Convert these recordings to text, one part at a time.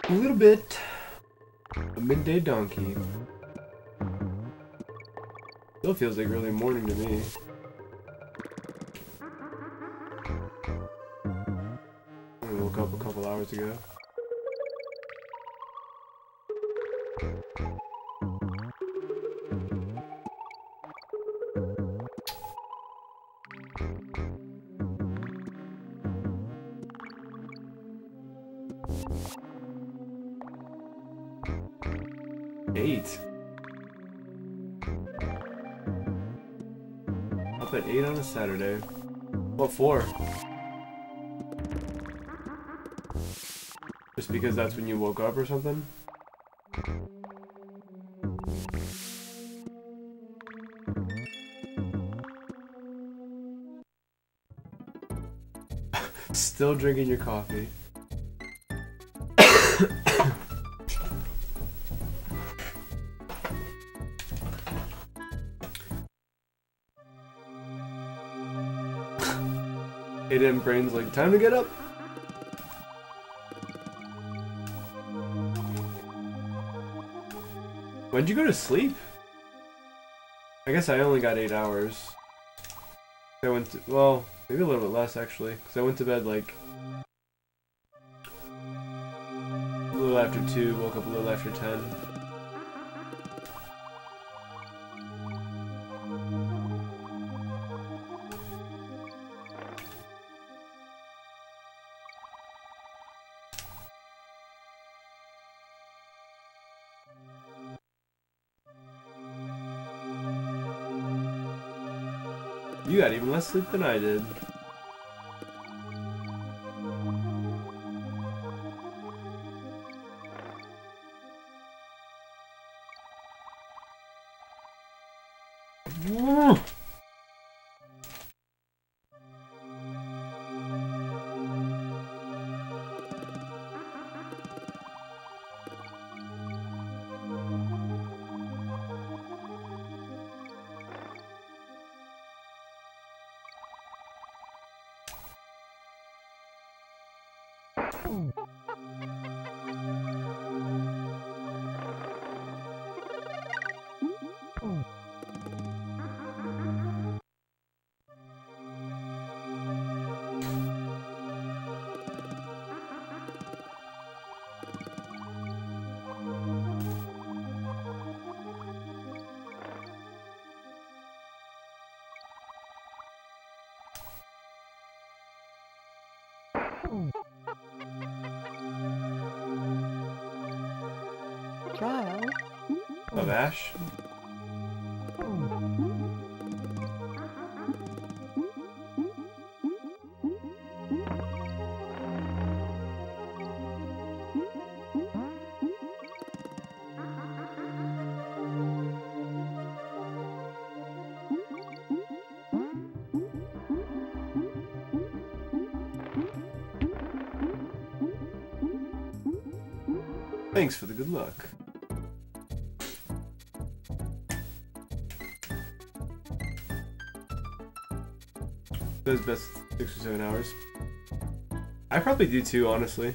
A little bit. A midday donkey. Still feels like early morning to me. I woke up a couple hours ago. Up at 8 on a Saturday. What for? Just because that's when you woke up or something? Still drinking your coffee. Aiden Brain's like, time to get up. When'd you go to sleep? I guess I only got 8 hours. I went to, well, maybe a little bit less actually, because I went to bed like a little after 2, woke up a little after 10. You got even less sleep than I did. Trial of Ash? Thanks for the good luck. Those best 6 or 7 hours. I probably do too, honestly.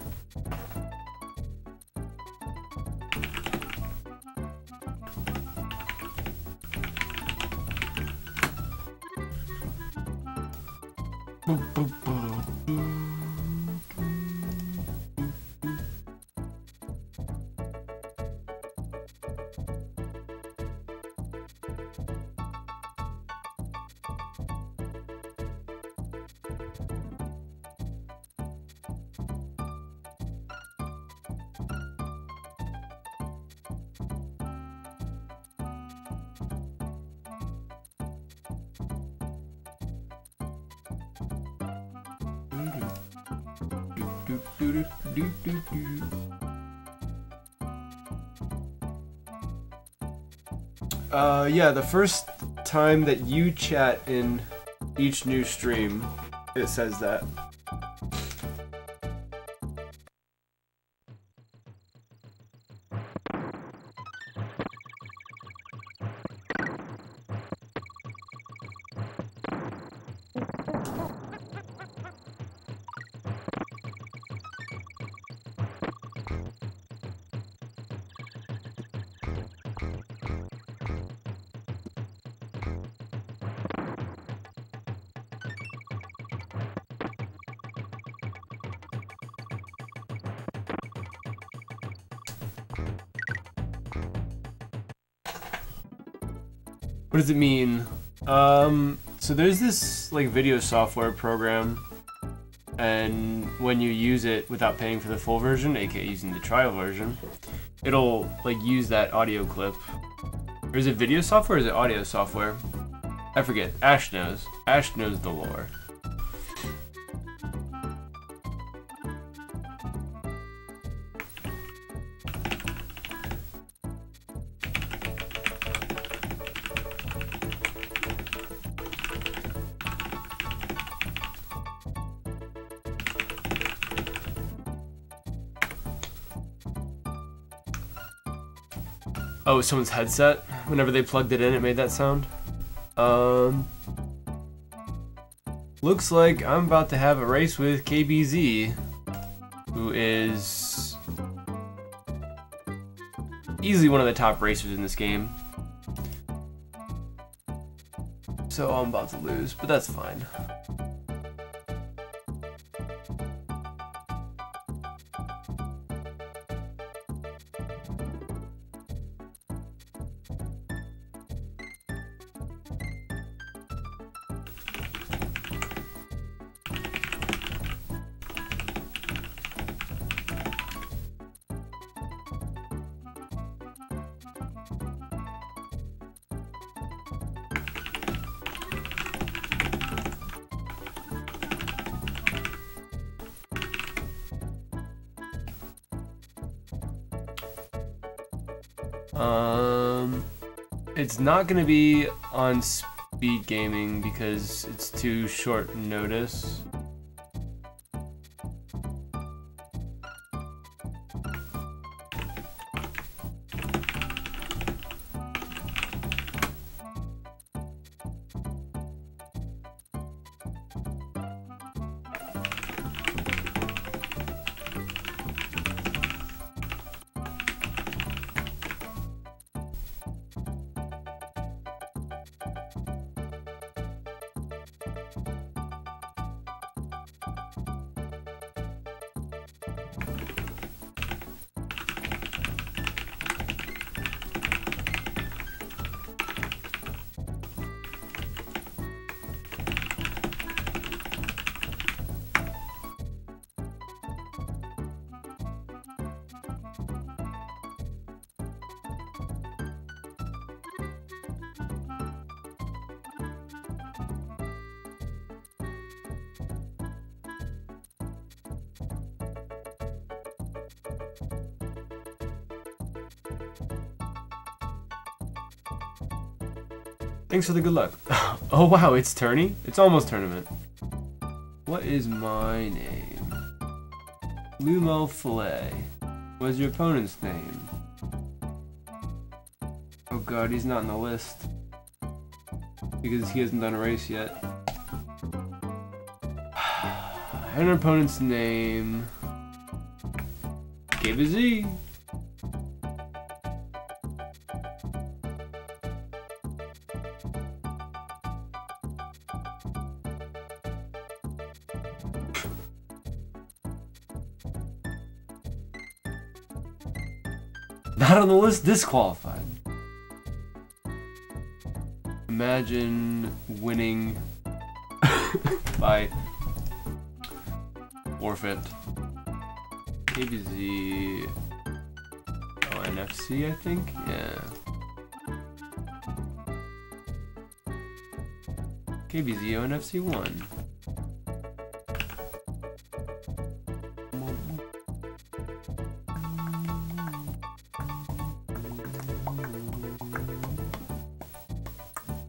Yeah, the first time that you chat in each new stream, it says that. What does it mean? So there's this like video software program, and when you use it without paying for the full version, aka using the trial version, it'll like use that audio clip. Or is it video software or is it audio software? I forget. Ash knows. Ash knows the lore. Oh, someone's headset? Whenever they plugged it in, it made that sound? Looks like I'm about to have a race with KBZ, who is easily one of the top racers in this game. So I'm about to lose, but that's fine. It's not gonna be on speed gaming because it's too short notice. Thanks for the good luck. Oh wow, it's tourney? It's almost tournament. What is my name? Lumo Filet. What's your opponent's name? Oh god, he's not on the list. Because he hasn't done a race yet. And our opponent's name... Give a Z. Not on the list, disqualified. Imagine winning by forfeit. KBZ NFC, I think? Yeah. KBZ NFC 1.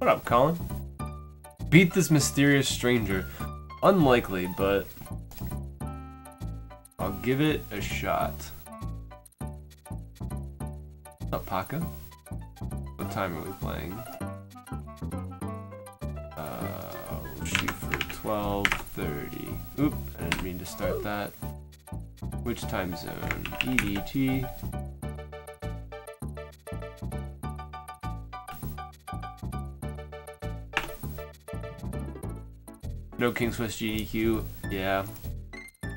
What up, Colin? Beat this mysterious stranger. Unlikely, but I'll give it a shot. What's up, Paca? What time are we playing? We'll shoot for 12:30. Oop, I didn't mean to start that. Which time zone? EDT. No King Swiss GDQ. Yeah,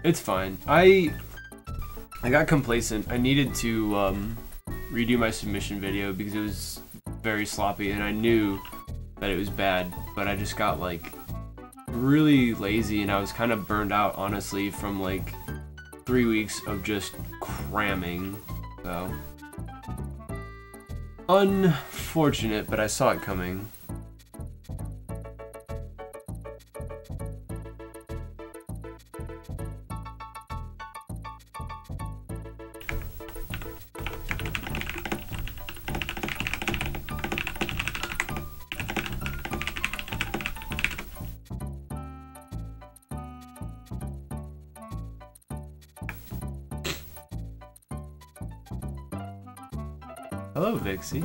it's fine. I got complacent. I needed to redo my submission video because it was very sloppy, and I knew that it was bad. But I just got like really lazy, and I was kind of burned out, honestly, from like 3 weeks of just cramming. So unfortunate, but I saw it coming. Hello, Vixie.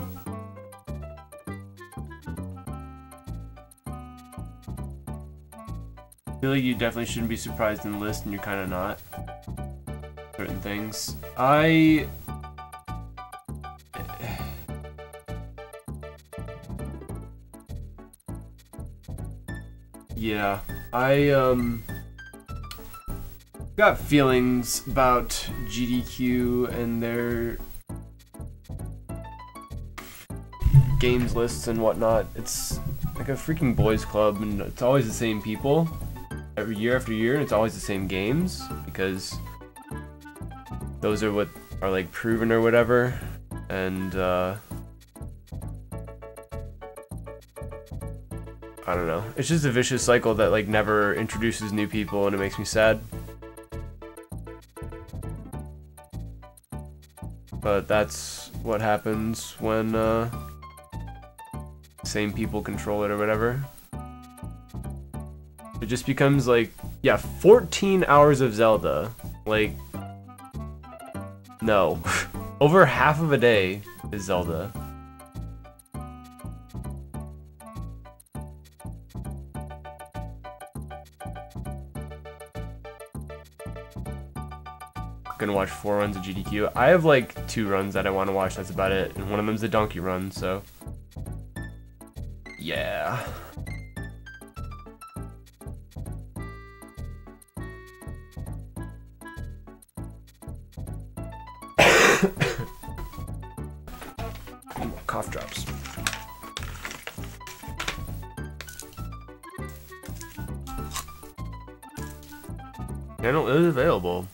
I feel like you definitely shouldn't be surprised in the list, and you're kind of not. Certain things. Yeah, I got feelings about GDQ and their games lists and whatnot. It's like a freaking boys club, and it's always the same people every year after year, and it's always the same games because those are what are like proven or whatever. And I don't know, it's just a vicious cycle that like never introduces new people, and it makes me sad. But that's what happens when same people control it or whatever. It just becomes like, yeah, 14 hours of Zelda. Like, no. Over half of a day is Zelda. Gonna watch 4 runs of GDQ. I have like 2 runs that I want to watch, that's about it. And one of them's the donkey run, so yeah. Cough drops. Channel is available.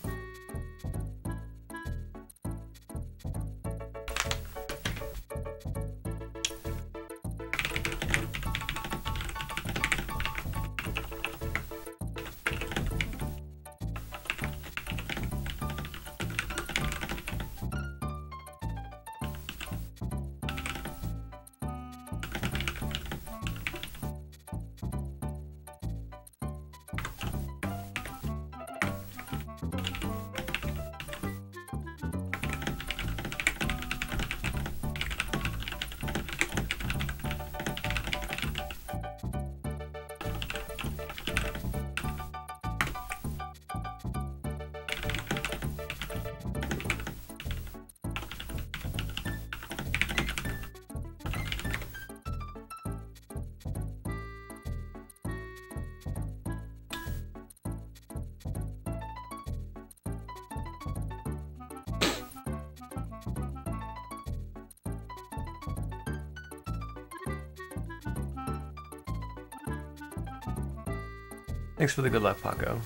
Thanks for the good luck, Paco.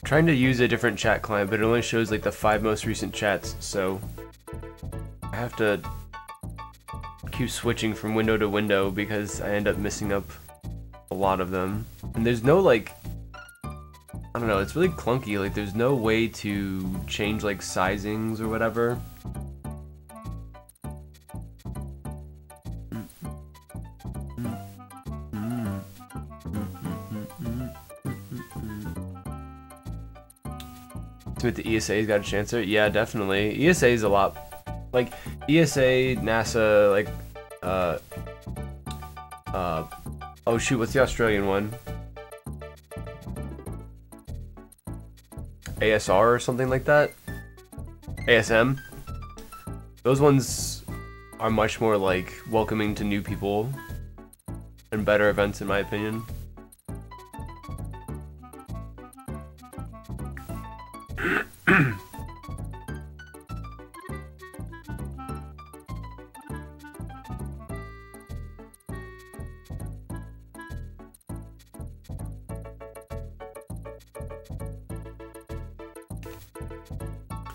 Trying to use a different chat client, but it only shows like the 5 most recent chats, so I have to keep switching from window to window because I end up missing up a lot of them. And there's no like, I don't know, it's really clunky, like there's no way to change like sizings or whatever. with the ESA's got a chance there? Yeah, definitely. ESA is a lot, like ESA, NASA, like oh shoot, what's the Australian one? ASR or something like that? ASM? Those ones are much more like welcoming to new people and better events in my opinion.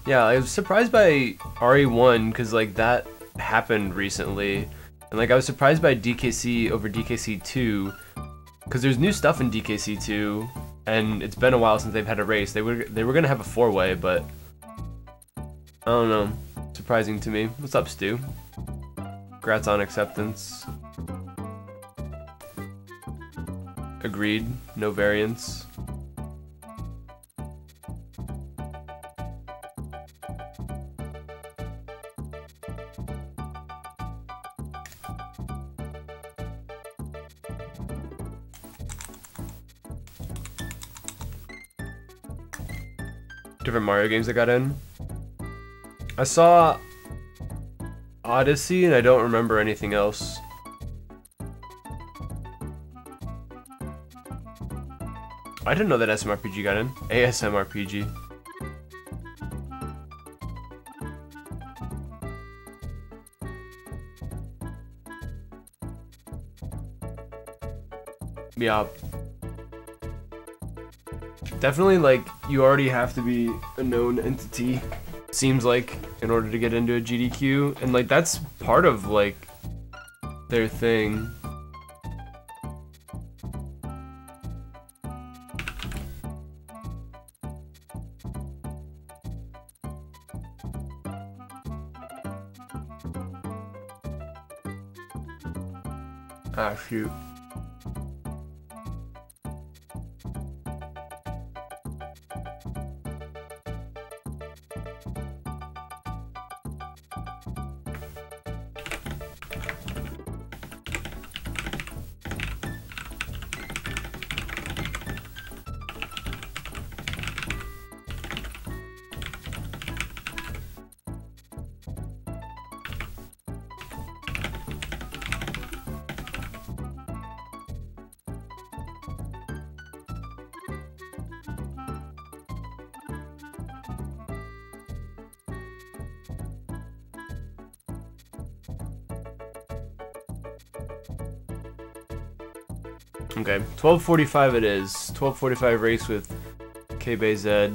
Yeah, I was surprised by RE1 because like that happened recently, and like I was surprised by DKC over DKC2 because there's new stuff in DKC2, and it's been a while since they've had a race. They were gonna have a 4-way, but I don't know. Surprising to me. What's up, Stu? Congrats on acceptance. Agreed. No variance. Different Mario games that got in. I saw Odyssey and I don't remember anything else. I didn't know that SMRPG got in. ASMRPG. Yeah. Definitely, like, you already have to be a known entity, seems like, in order to get into a GDQ. And, like, that's part of, like, their thing. Ah, shoot. Okay, 12:45 it is. 12:45 race with KBZ.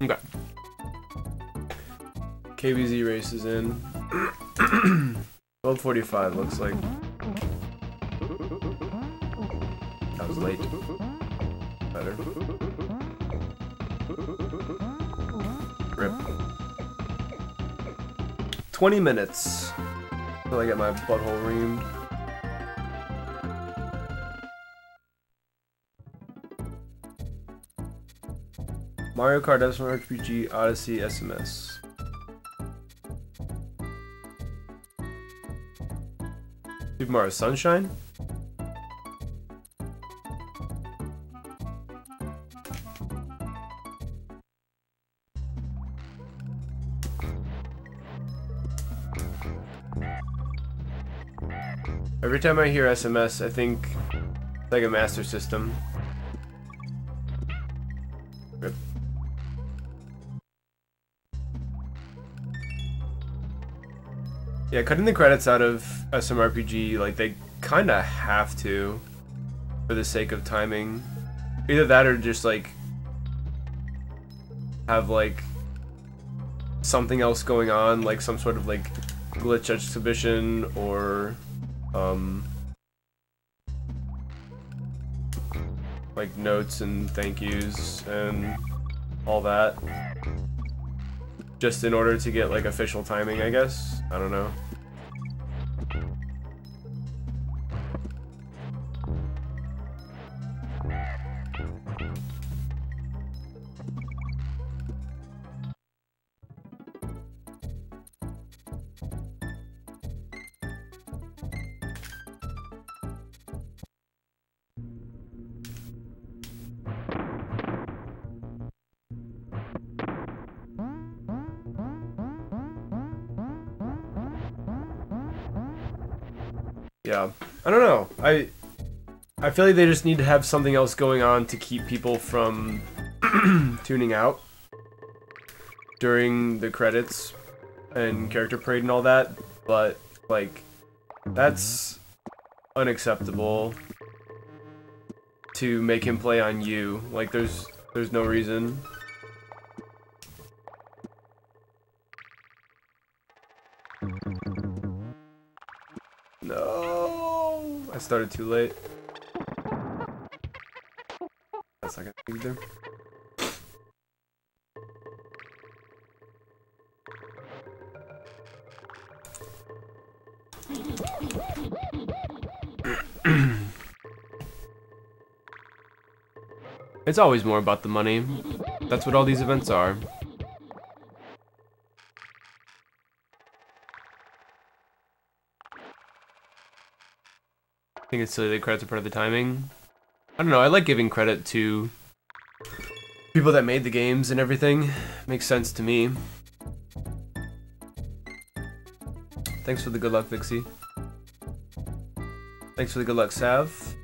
Okay. KBZ race is in. 12:45 looks like. That was late. Better. Rip. 20 minutes until I get my butthole reamed. Mario Kart, SMRPG, Odyssey, SMS. Super Mario Sunshine? Every time I hear SMS, I think it's like a Master System. Yeah, cutting the credits out of SMRPG, like, they kind of have to, for the sake of timing. Either that or just, like, have, like, something else going on, like some sort of, like, glitch exhibition, or, like, notes and thank yous and all that. Just in order to get, like, official timing, I guess? I don't know. Yeah, I don't know. I feel like they just need to have something else going on to keep people from tuning out during the credits and character parade and all that, but, like, that's unacceptable to make him play on you. Like, there's no reason. No, I started too late. That's not gonna be there. It's always more about the money. That's what all these events are. I think it's silly that credits are part of the timing. I don't know, I like giving credit to people that made the games and everything. Makes sense to me. Thanks for the good luck, Vixie. Thanks for the good luck, Sav.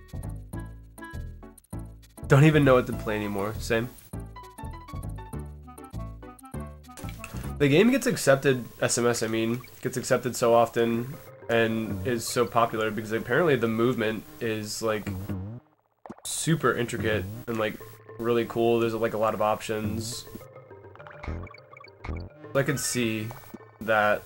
Don't even know what to play anymore. Same. The game gets accepted, SMS I mean, gets accepted so often and is so popular because apparently the movement is, like, super intricate and, like, really cool. There's, like, a lot of options. I could see that.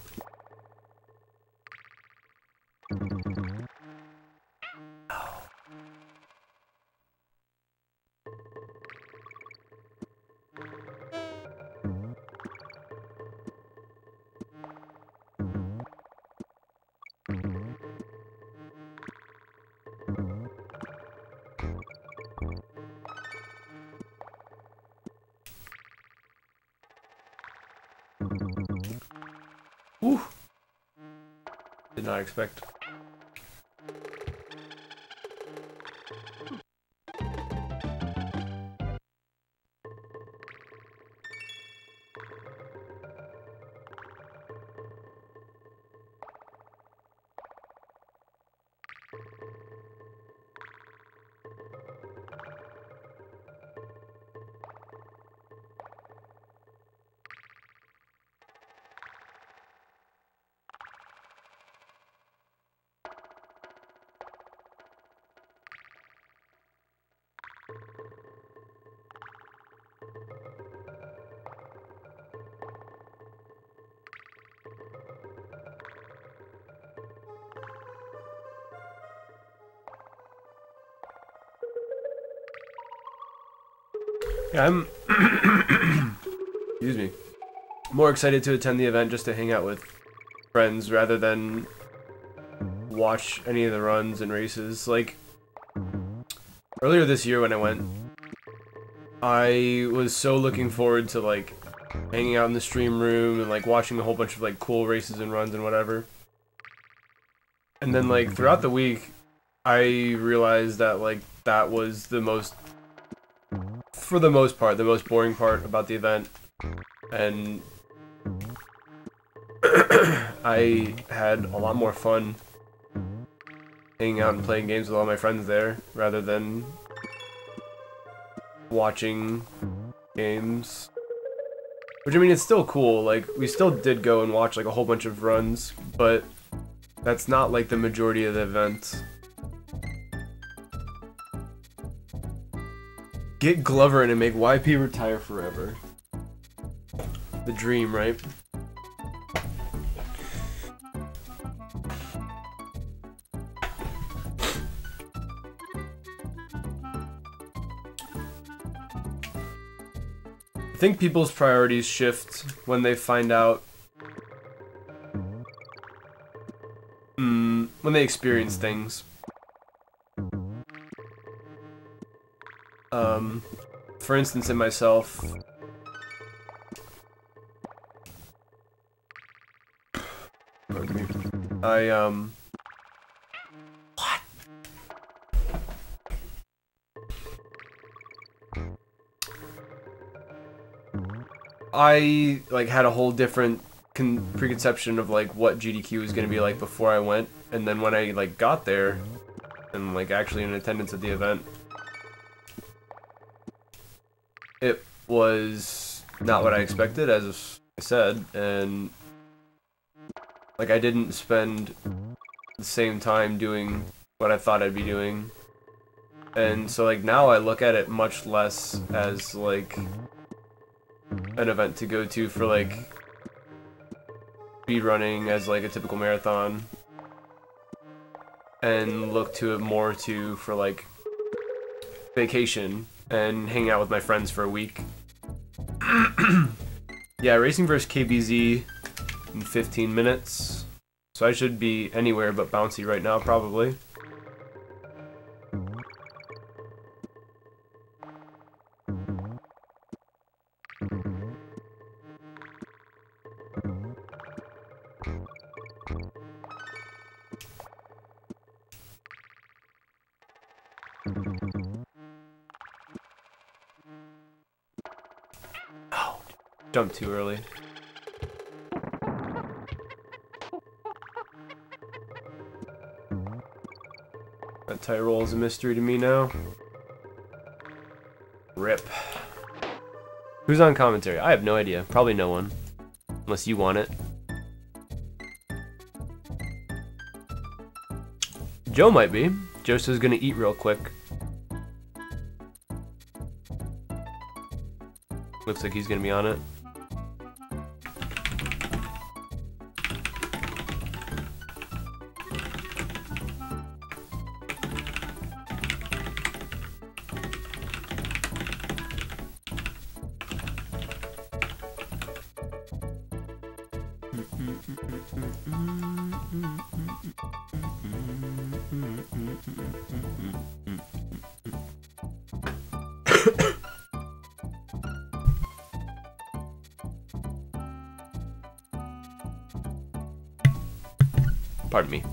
Whew. Did not expect. Yeah, I'm excuse me, more excited to attend the event just to hang out with friends rather than watch any of the runs and races. Like, earlier this year when I went, I was so looking forward to, like, hanging out in the stream room and, like, watching a whole bunch of, like, cool races and runs and whatever. And then, like, throughout the week, I realized that, like, that was the most, for the most part, the most boring part about the event. And I had a lot more fun hanging out and playing games with all my friends there, rather than watching games. Which, I mean, it's still cool. Like, we still did go and watch, like, a whole bunch of runs, but that's not, like, the majority of the event. Get Glover in and make YP retire forever. The dream, right? I think people's priorities shift when they find out, when they experience things. For instance, in myself, I like had a whole different preconception of like what GDQ was gonna be like before I went, and then when I like got there and like actually in attendance at the event, it was not what I expected, as I said, and like I didn't spend the same time doing what I thought I'd be doing, and so like now I look at it much less as like an event to go to for like speed running as like a typical marathon, and look to it more to for like vacation and hang out with my friends for a week. Yeah, racing versus KBZ in 15 minutes, so I should be anywhere but bouncy right now probably. Oh, jumped too early. That tire roll is a mystery to me now. Rip. Who's on commentary? I have no idea. Probably no one. Unless you want it. Joe might be. Joe says gonna eat real quick. Looks like he's gonna be on it. Pardon me.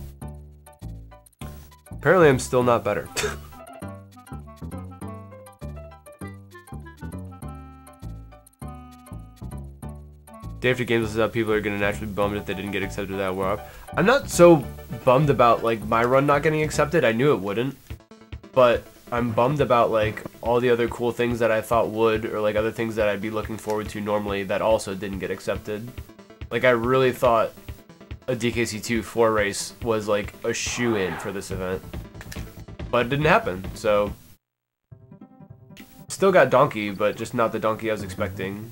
Apparently I'm still not better. Day after games is up, people are gonna naturally be bummed if they didn't get accepted to that world. I'm not so bummed about like my run not getting accepted. I knew it wouldn't, but I'm bummed about like all the other cool things that I thought would, or like other things that I'd be looking forward to normally that also didn't get accepted. Like I really thought a DKC2 4 race was like a shoe-in for this event, but it didn't happen, so still got donkey, but just not the donkey I was expecting.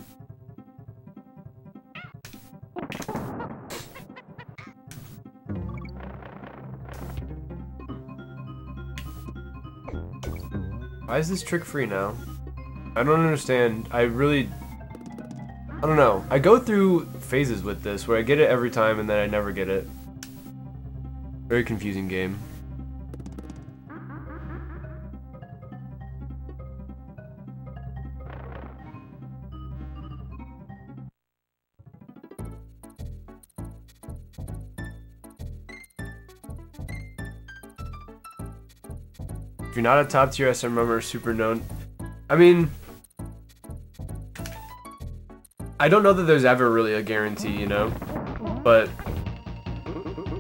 Why is this trick free now? I don't understand. I don't know. I go through phases with this where I get it every time and then I never get it. Very confusing game. If you're not a top tier SM runner, super known. I mean, I don't know that there's ever really a guarantee, you know, but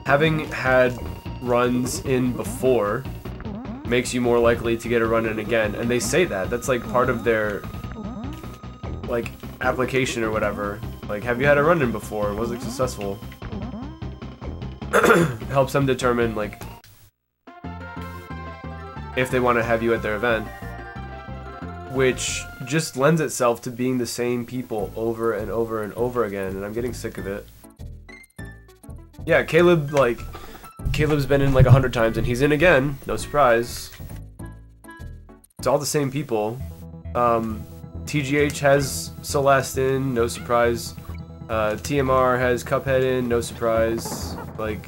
having had runs in before makes you more likely to get a run in again, and they say that. That's like part of their like application or whatever. Like, have you had a run-in before? Was it successful? Helps them determine, like, if they want to have you at their event. Which just lends itself to being the same people over and over and over again, and I'm getting sick of it. Yeah, Caleb, like, Caleb's been in like 100 times, and he's in again. No surprise. It's all the same people. TGH has Celeste in, no surprise. TMR has Cuphead in, no surprise. Like,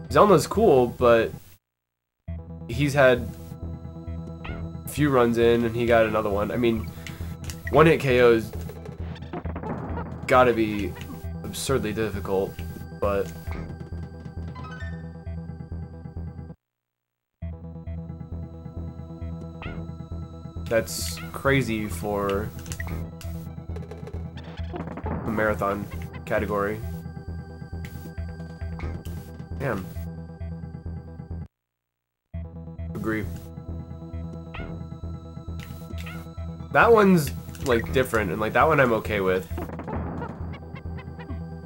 Zelna's cool, but he's had a few runs in, and he got another one. I mean, one-hit KO's gotta be absurdly difficult, but that's crazy for a marathon category. Damn. Agree. That one's like different, and like that one I'm okay with.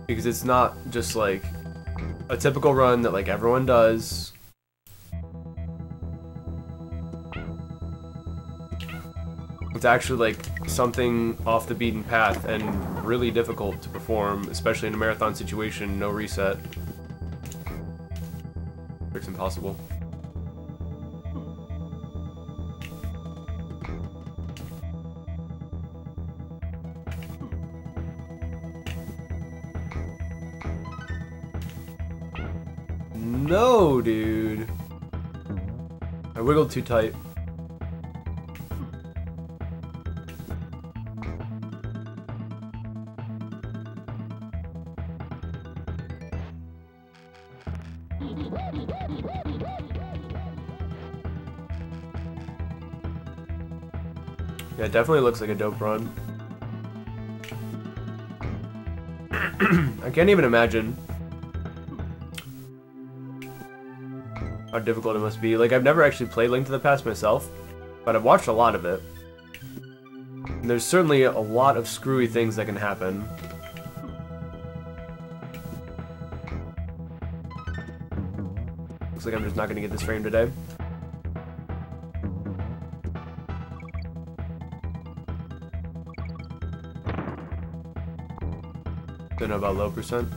Because it's not just like a typical run that like everyone does. It's actually like something off the beaten path and really difficult to perform, especially in a marathon situation, no reset. It's impossible. No, dude. I wiggled too tight. Yeah, it definitely looks like a dope run. I can't even imagine how difficult it must be. Like, I've never actually played Link to the Past myself, but I've watched a lot of it. And there's certainly a lot of screwy things that can happen. Looks like I'm just not gonna get this frame today. Don't know about low percent.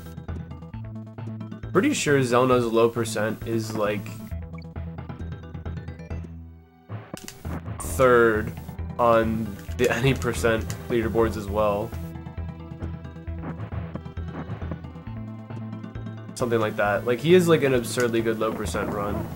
Pretty sure Zelna's low percent is like third on the any percent leaderboards as well. Something like that. Like, he is like an absurdly good low percent run.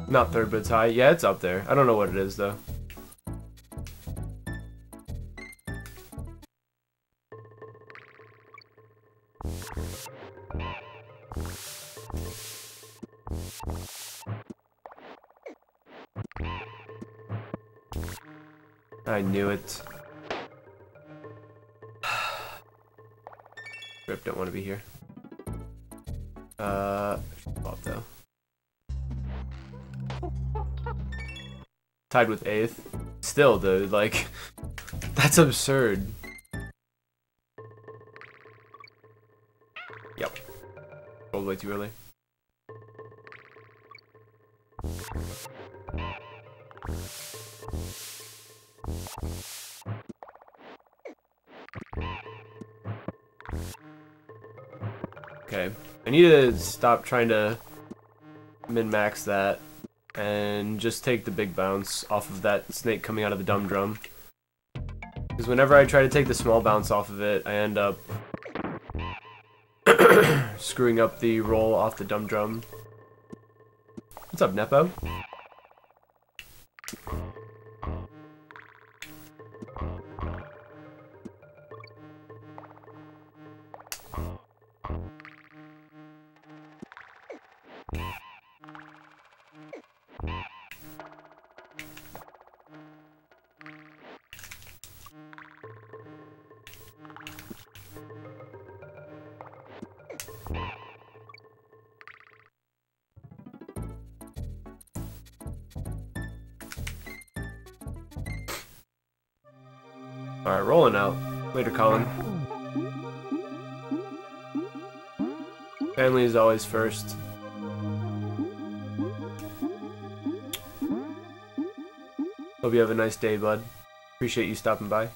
Not third, but it's high. Yeah, it's up there. I don't know what it is, though. I knew it. Rip, don't want to be here. Pop though. Tied with 8th. Still, dude, like, that's absurd. Yep. Rolled way too early. Okay. I need to stop trying to min-max that and just take the big bounce off of that snake coming out of the dumb drum. Because whenever I try to take the small bounce off of it, I end up screwing up the roll off the dumb drum. What's up, Nepo? Alright, rolling out. Later, Colin. Family is always first. Hope you have a nice day, bud. Appreciate you stopping by.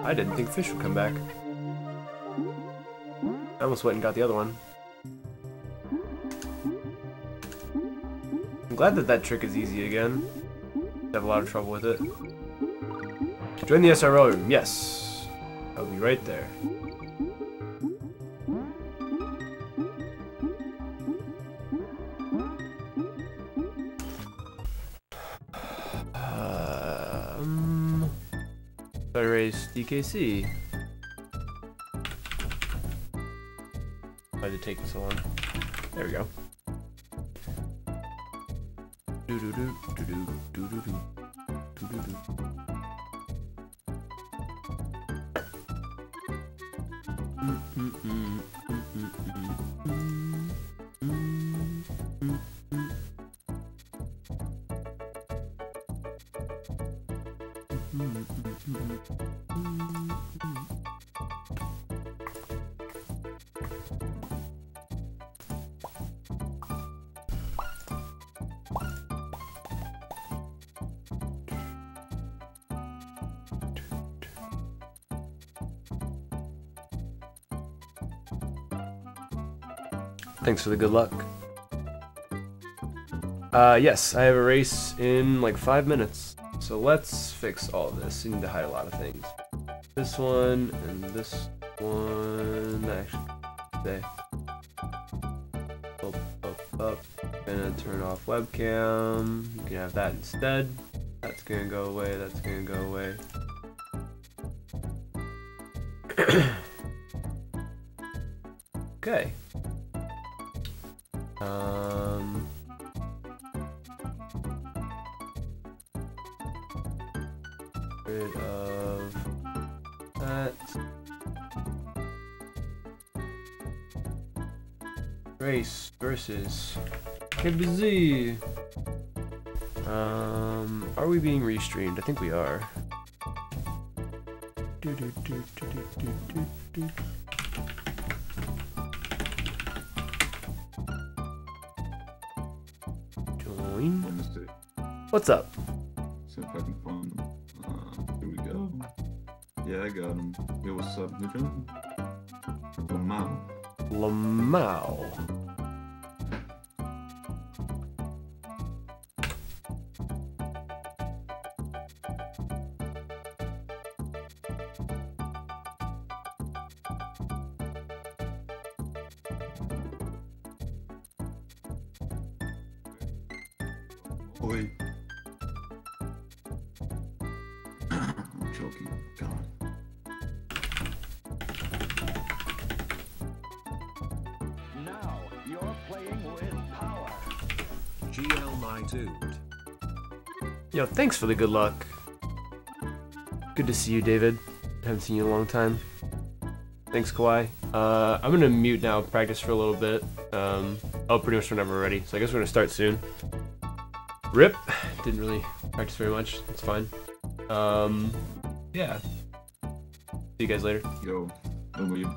I didn't think fish would come back. I almost went and got the other one. I'm glad that that trick is easy again. I have a lot of trouble with it. Join the SRO room. Yes. I'll be right there. Race DKC. Why did it take so long? There we go. Do do do do do do do do do do. Thanks for the good luck. Yes, I have a race in like 5 minutes. So let's fix all of this. You need to hide a lot of things. This one and this one. Actually, up. Gonna turn off webcam. You can have that instead. That's gonna go away. That's gonna go away. Okay. Rid of that. Race versus KBZ. Are we being restreamed? I think we are. Join. What's up? See if I can find them. Here we go. Yeah, I got him. Yo, what's up, Newton? Lumo. Lumo. Boy. I'm choking. God. Now you're playing with power. GL my dude. Yo, thanks for the good luck. Good to see you, David. Haven't seen you in a long time. Thanks, Kawhi. I'm gonna mute now, practice for a little bit. Pretty much whenever we're ready. So I guess we're gonna start soon. RIP. Didn't really practice very much. It's fine. Yeah. See you guys later. Yo, Lumo, you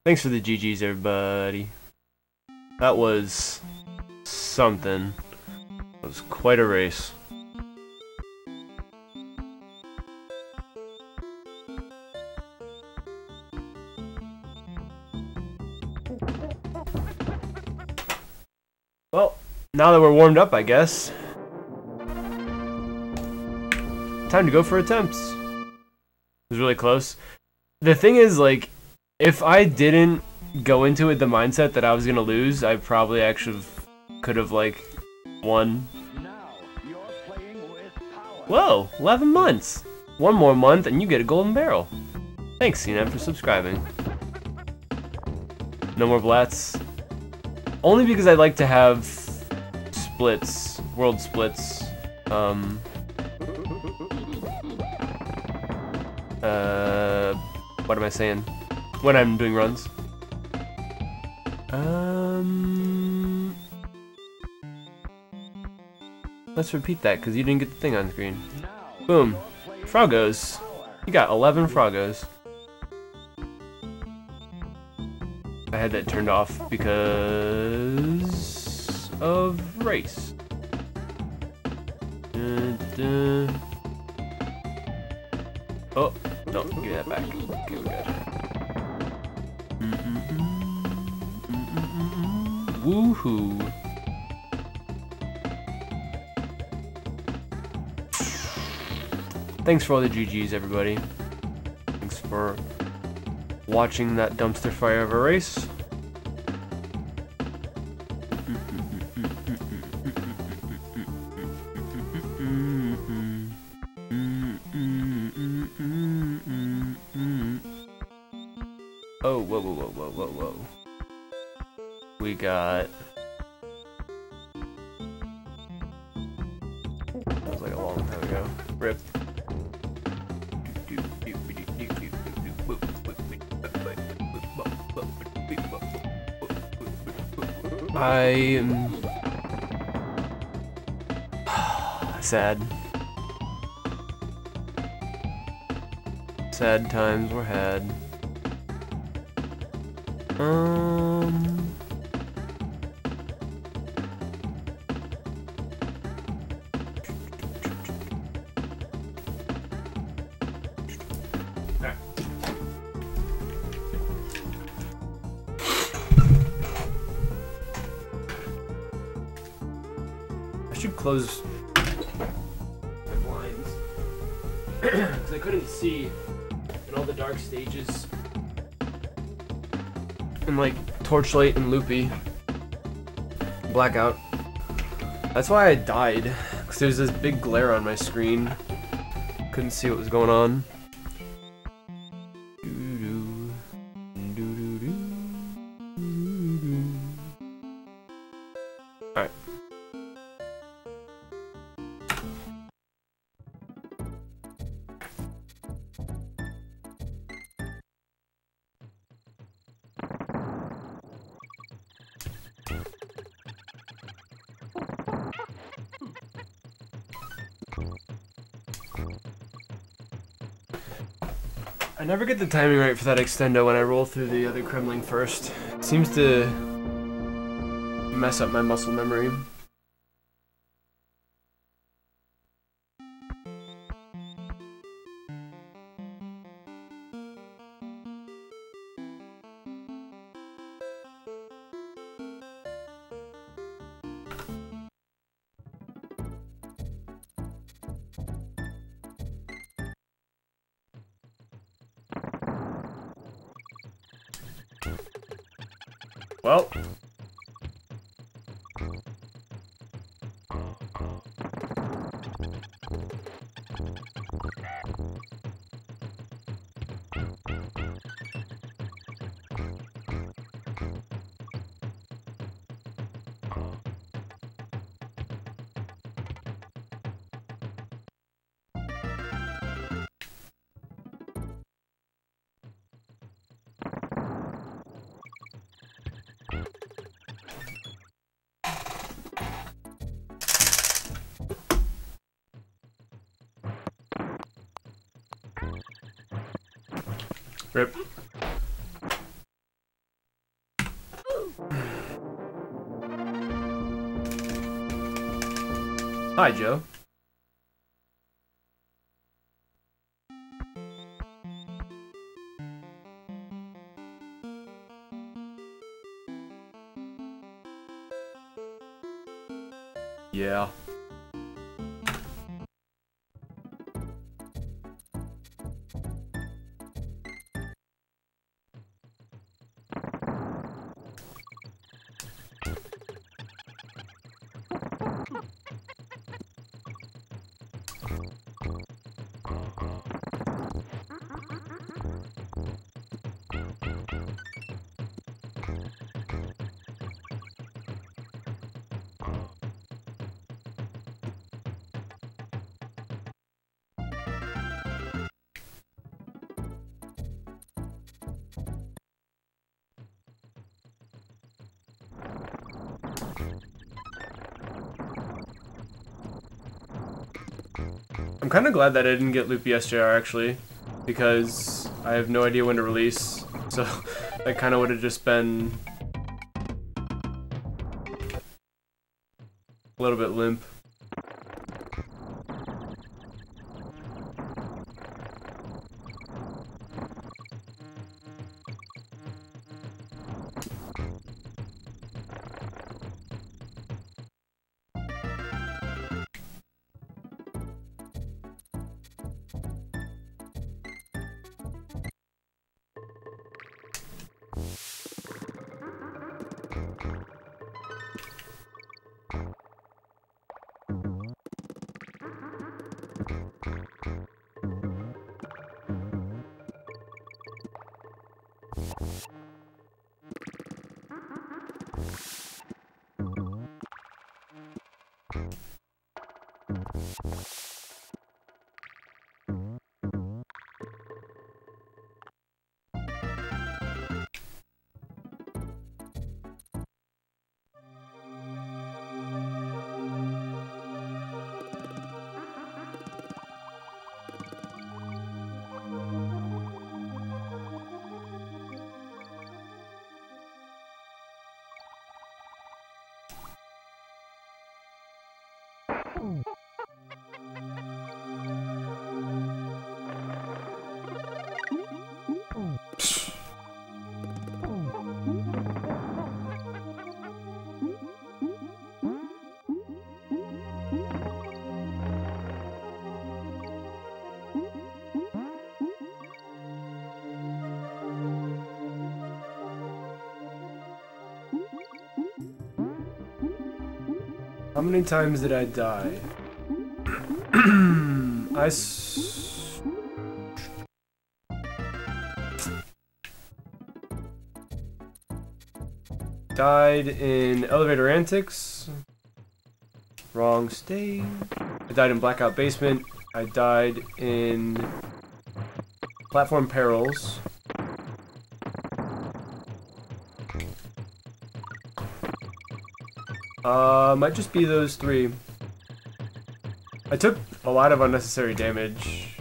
Thanks for the GGs, everybody. That was something. It was quite a race. now that we're warmed up, I guess. Time to go for attempts. It was really close. The thing is, like, if I didn't go into it the mindset that I was gonna lose, I probably actually could have, like, won. Now you're playing with power. Whoa, 11 months. One more month and you get a golden barrel. Thanks, CNET, for subscribing. No more blats. Only because I'd like to have splits, world splits. What am I saying? When I'm doing runs. Let's repeat that because you didn't get the thing on screen. Boom. Froggos. You got 11 Froggos. I had that turned off because of race. Oh, no, give me that back. Okay, we're good. Woohoo. Thanks for all the GGs, everybody. Thanks for watching that dumpster fire of a race. Oh, whoa, whoa, whoa, whoa, whoa, whoa. We got... That was like a long time ago. Rip. I am sad. Sad times were had. I should close my blinds because I couldn't see in all the dark stages and like torchlight and loopy blackout. That's why I died, because there's this big glare on my screen. Couldn't see what was going on. Alright. I never get the timing right for that extendo when I roll through the other Kremling first. It seems to mess up my muscle memory. Well. Rip. Hi, Joe. Yeah. I'm kind of glad that I didn't get Loopy SJR actually, because I have no idea when to release, so that kind of would have just been a little bit limp. How many times did I die? Died in Elevator Antics. Wrong stage. I died in Blackout Basement. I died in Platform Perils. Might just be those three. I took a lot of unnecessary damage.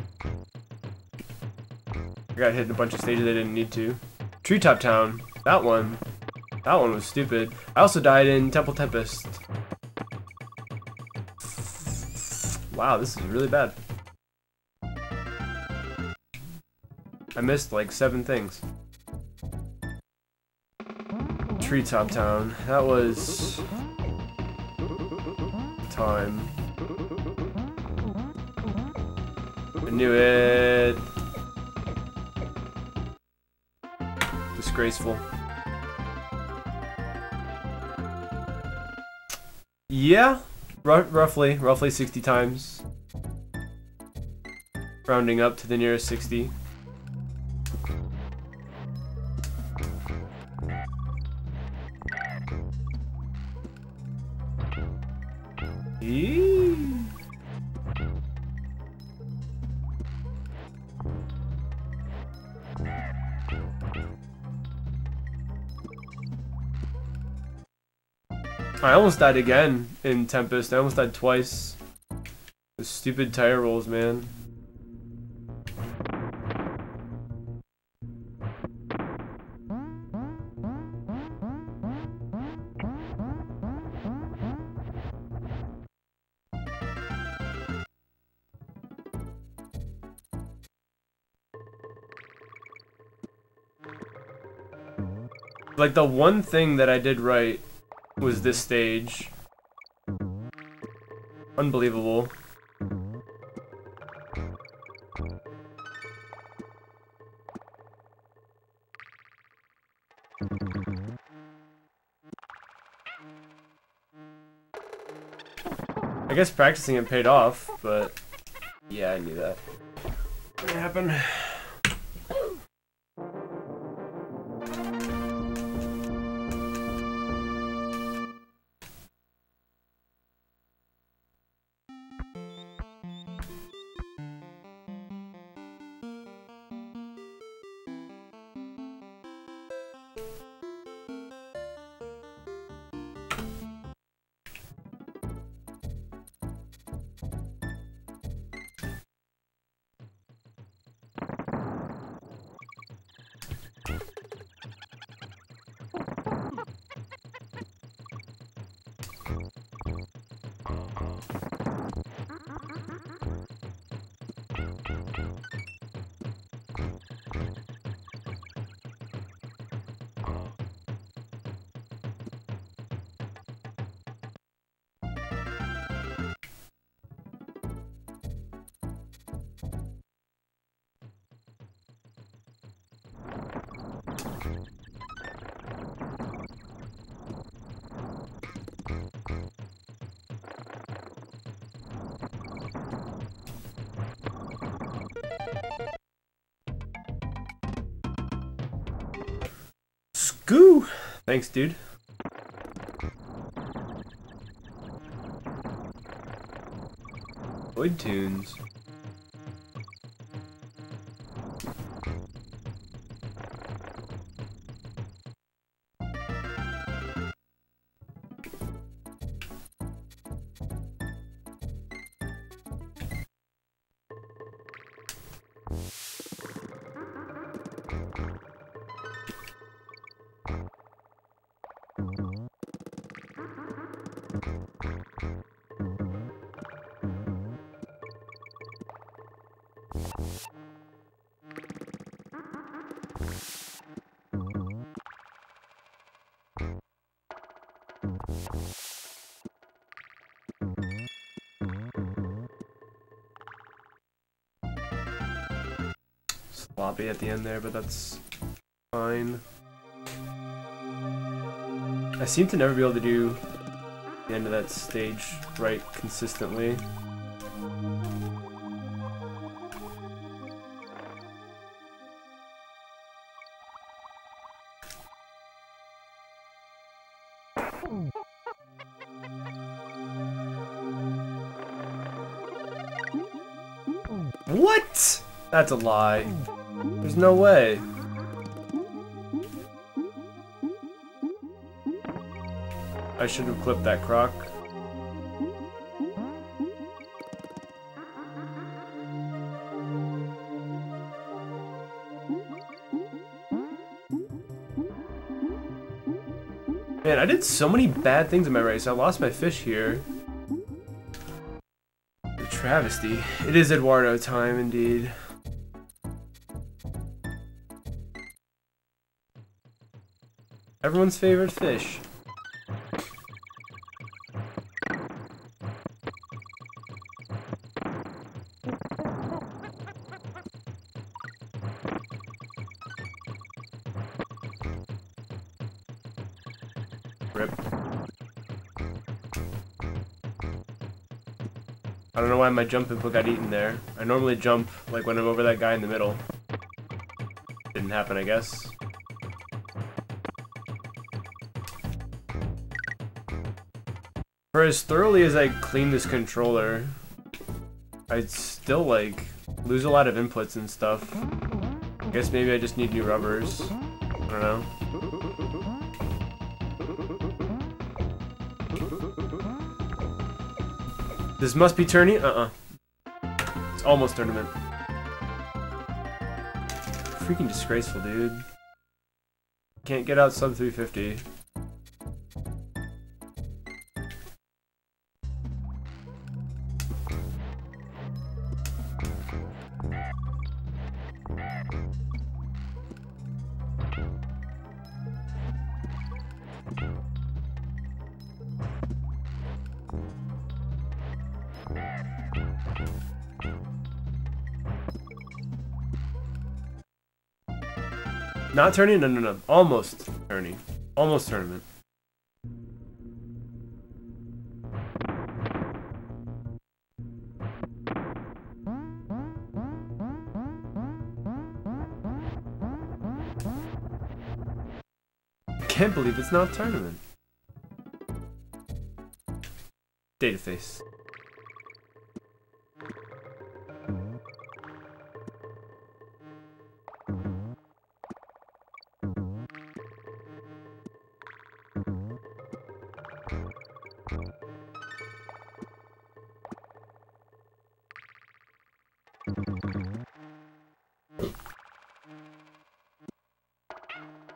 I got hit in a bunch of stages I didn't need to. Treetop Town. That one was stupid. I also died in Temple Tempest. Wow, this is really bad. I missed like 7 things. Treetop Town. That was time. I knew it. Disgraceful. Yeah, roughly 60 times. Rounding up to the nearest 60. I almost died again in Tempest. I almost died twice. The stupid tire rolls, man. Like, the one thing that I did right was this stage. Unbelievable. I guess practicing it paid off, but yeah, I knew that. What happened? Scoo! Thanks, dude. Void tunes. Sloppy at the end there, but that's fine. I seem to never be able to do the end of that stage right consistently. What? That's a lie. There's no way. I should have clipped that croc. Man, I did so many bad things in my race. I lost my fish here. A travesty. It is Eduardo time, indeed. Everyone's favorite fish. Rip. I don't know why my jump input got eaten there. I normally jump like when I'm over that guy in the middle. Didn't happen, I guess. For as thoroughly as I clean this controller, I'd still like lose a lot of inputs and stuff. I guess maybe I just need new rubbers. I don't know. This must be tourney? It's almost tournament. Freaking disgraceful, dude. Can't get out sub 350. Not tourney? No, no, no. Almost tourney. Almost tournament. Can't believe it's not tournament. Dataface.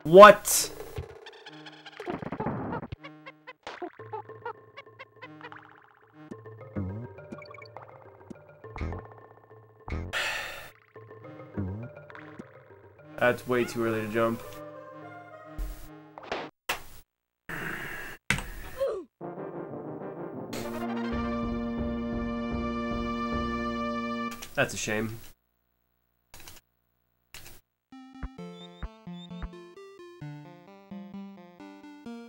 What? That's way too early to jump. That's a shame.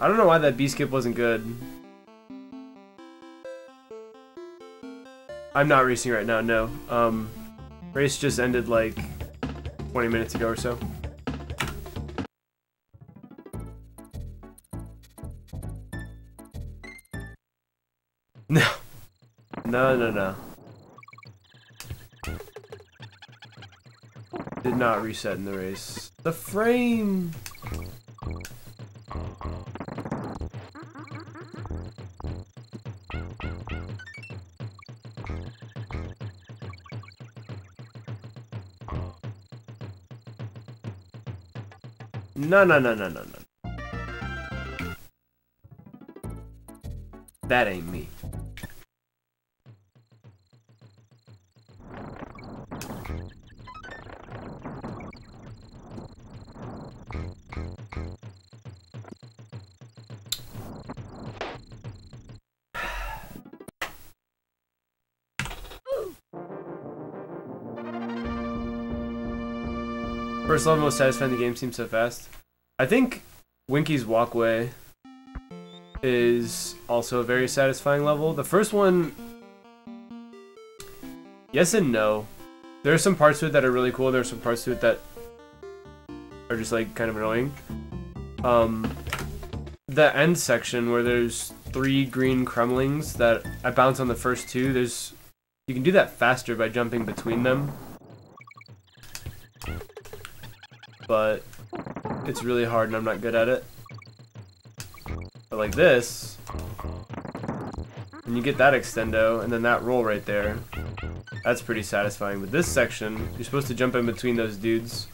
I don't know why that B-skip wasn't good. I'm not racing right now, no. Race just ended like 20 minutes ago or so. No. No, no, no. Did not reset in the race. The frame! No, no, no, no, no, no. That ain't me. First level most satisfying, the game seems so fast. I think Winky's Walkway is also a very satisfying level. The first one, yes and no. There are some parts to it that are really cool. There are some parts to it that are just like kind of annoying. The end section where there's 3 green crumblings that I bounce on the first 2, you can do that faster by jumping between them. But it's really hard and I'm not good at it. But like this, and you get that extendo and then that roll right there, that's pretty satisfying. But this section, you're supposed to jump in between those dudes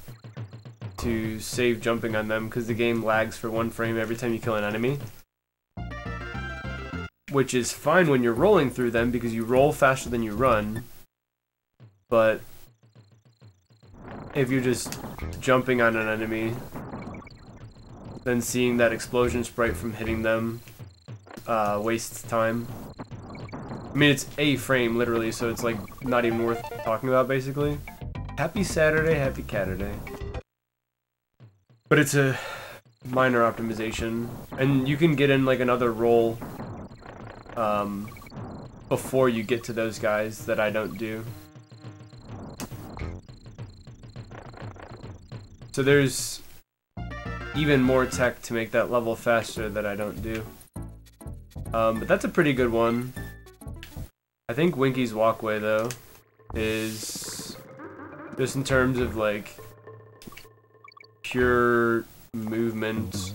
to save jumping on them because the game lags for 1 frame every time you kill an enemy. Which is fine when you're rolling through them because you roll faster than you run. But if you're just jumping on an enemy, then seeing that explosion sprite from hitting them wastes time. I mean, it's a frame, literally, so it's like not even worth talking about, basically. Happy Saturday, happy Catterday. But it's a minor optimization, and you can get in like another roll before you get to those guys that I don't do. So there's even more tech to make that level faster that I don't do. But that's a pretty good one. I think Winky's Walkway, though, is just in terms of like pure movement,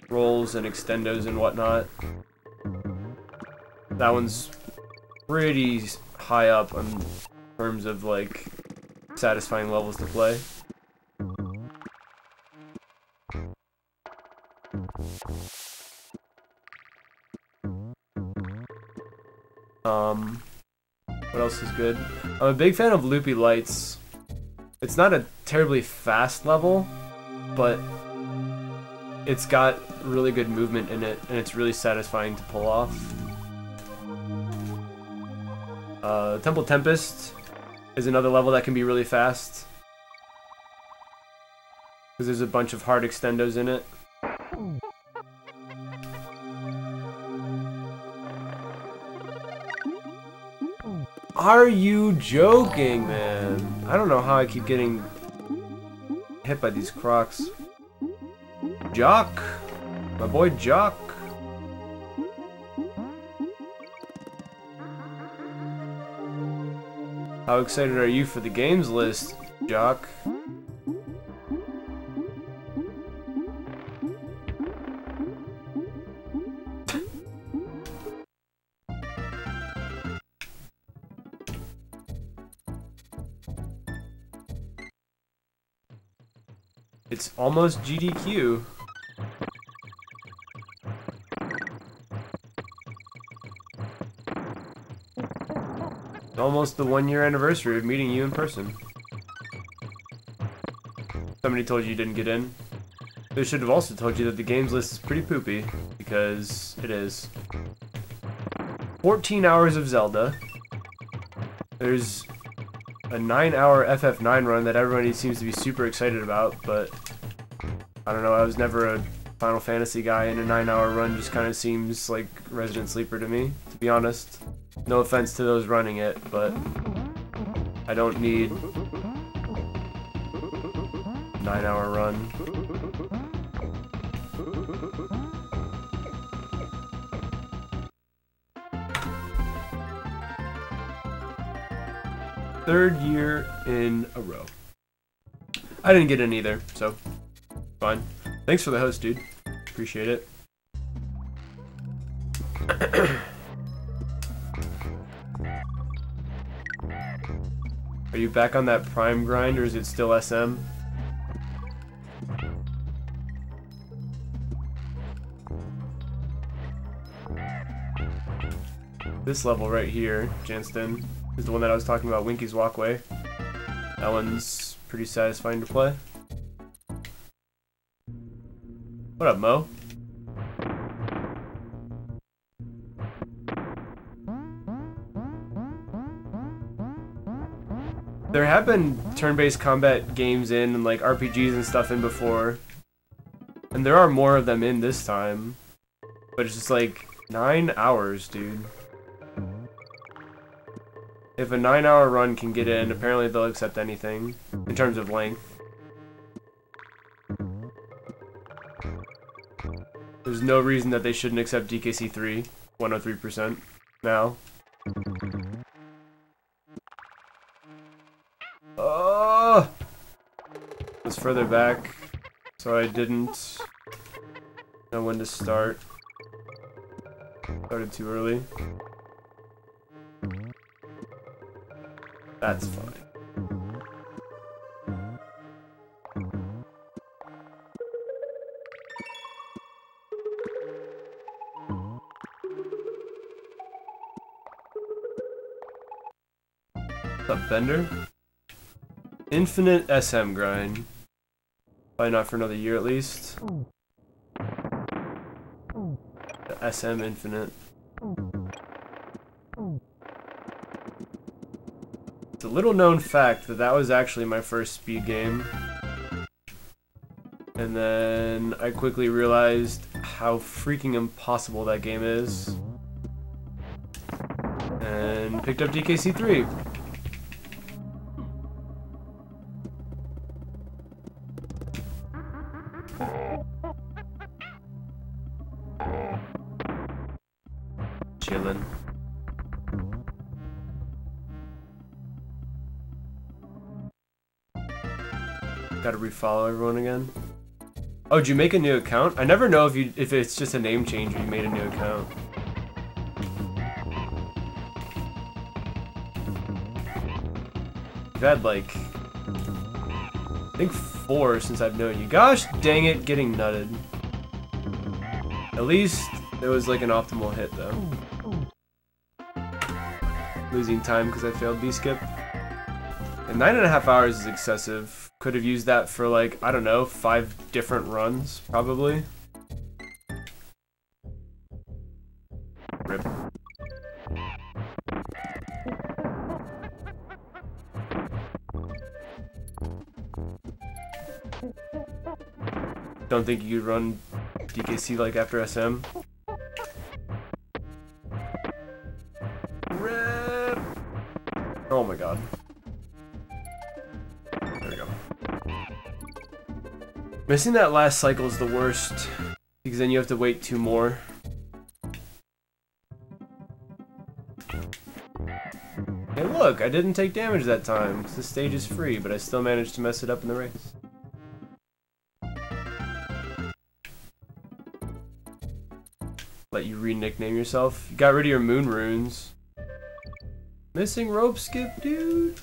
rolls and extendos and whatnot. That one's pretty high up in terms of like satisfying levels to play. What else is good? I'm a big fan of Loopy Lights. It's not a terribly fast level, but it's got really good movement in it, and it's really satisfying to pull off. Temple Tempest is another level that can be really fast. Because there's a bunch of hard extendos in it. Are you joking, man? I don't know how I keep getting hit by these crocs. Jock! My boy Jock! How excited are you for the games list, Jock? It's almost GDQ. It's almost the 1-year anniversary of meeting you in person. Somebody told you didn't get in. They should have also told you that the games list is pretty poopy, because it is. 14 hours of Zelda. There's a 9-hour FF9 run that everybody seems to be super excited about, but I don't know, I was never a Final Fantasy guy, and a 9-hour run just kind of seems like Resident Sleeper to me, to be honest. No offense to those running it, but I don't need 9-hour run. Third year in a row. I didn't get in either, so fine. Thanks for the host, dude. Appreciate it. Are you back on that Prime grind, or is it still SM? This level right here, Janston, is the one that I was talking about, Winky's Walkway. That one's pretty satisfying to play. What up, Mo? There have been turn-based combat games in, and like RPGs and stuff in before. And there are more of them in this time. But it's just like 9 hours, dude. If a 9-hour run can get in, apparently they'll accept anything in terms of length. There's no reason that they shouldn't accept DKC 3, 103% now. Oh! It was further back, so I didn't know when to start. Started too early. That's fine. What's up, Bender? Infinite SM grind. Probably not for another year at least. The SM Infinite. It's a little known fact that that was actually my first speed game. And then I quickly realized how freaking impossible that game is. And picked up DKC 3. Chillin'. Gotta refollow everyone again. Oh, did you make a new account? I never know if it's just a name change or you made a new account. You've had like, I think 4 since I've known you. Gosh dang it, getting nutted. At least it was like an optimal hit though. Losing time because I failed B-skip. And 9.5 hours is excessive. Could have used that for like, I don't know, 5 different runs, probably. Rip. don't think you could run DKC like after SM. Rip! Oh my god. There we go. Missing that last cycle is the worst, because then you have to wait 2 more. Hey look, I didn't take damage that time, because the stage is free, but I still managed to mess it up in the race. Let you re-nickname yourself. You got rid of your moon runes. Missing rope skip, dude.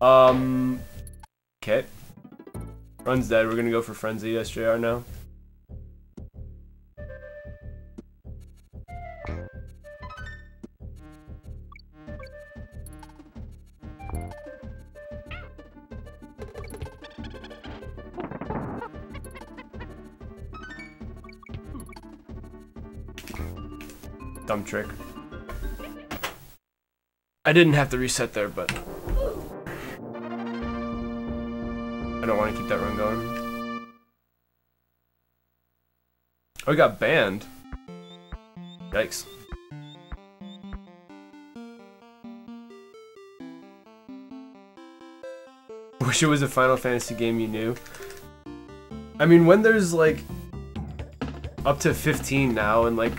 Okay. Run's dead. We're gonna go for Frenzy SJR now. Dumb trick. I didn't have to reset there, but I don't want to keep that run going. Oh, we got banned. Yikes. Wish it was a Final Fantasy game you knew. I mean, when there's like up to 15 now and like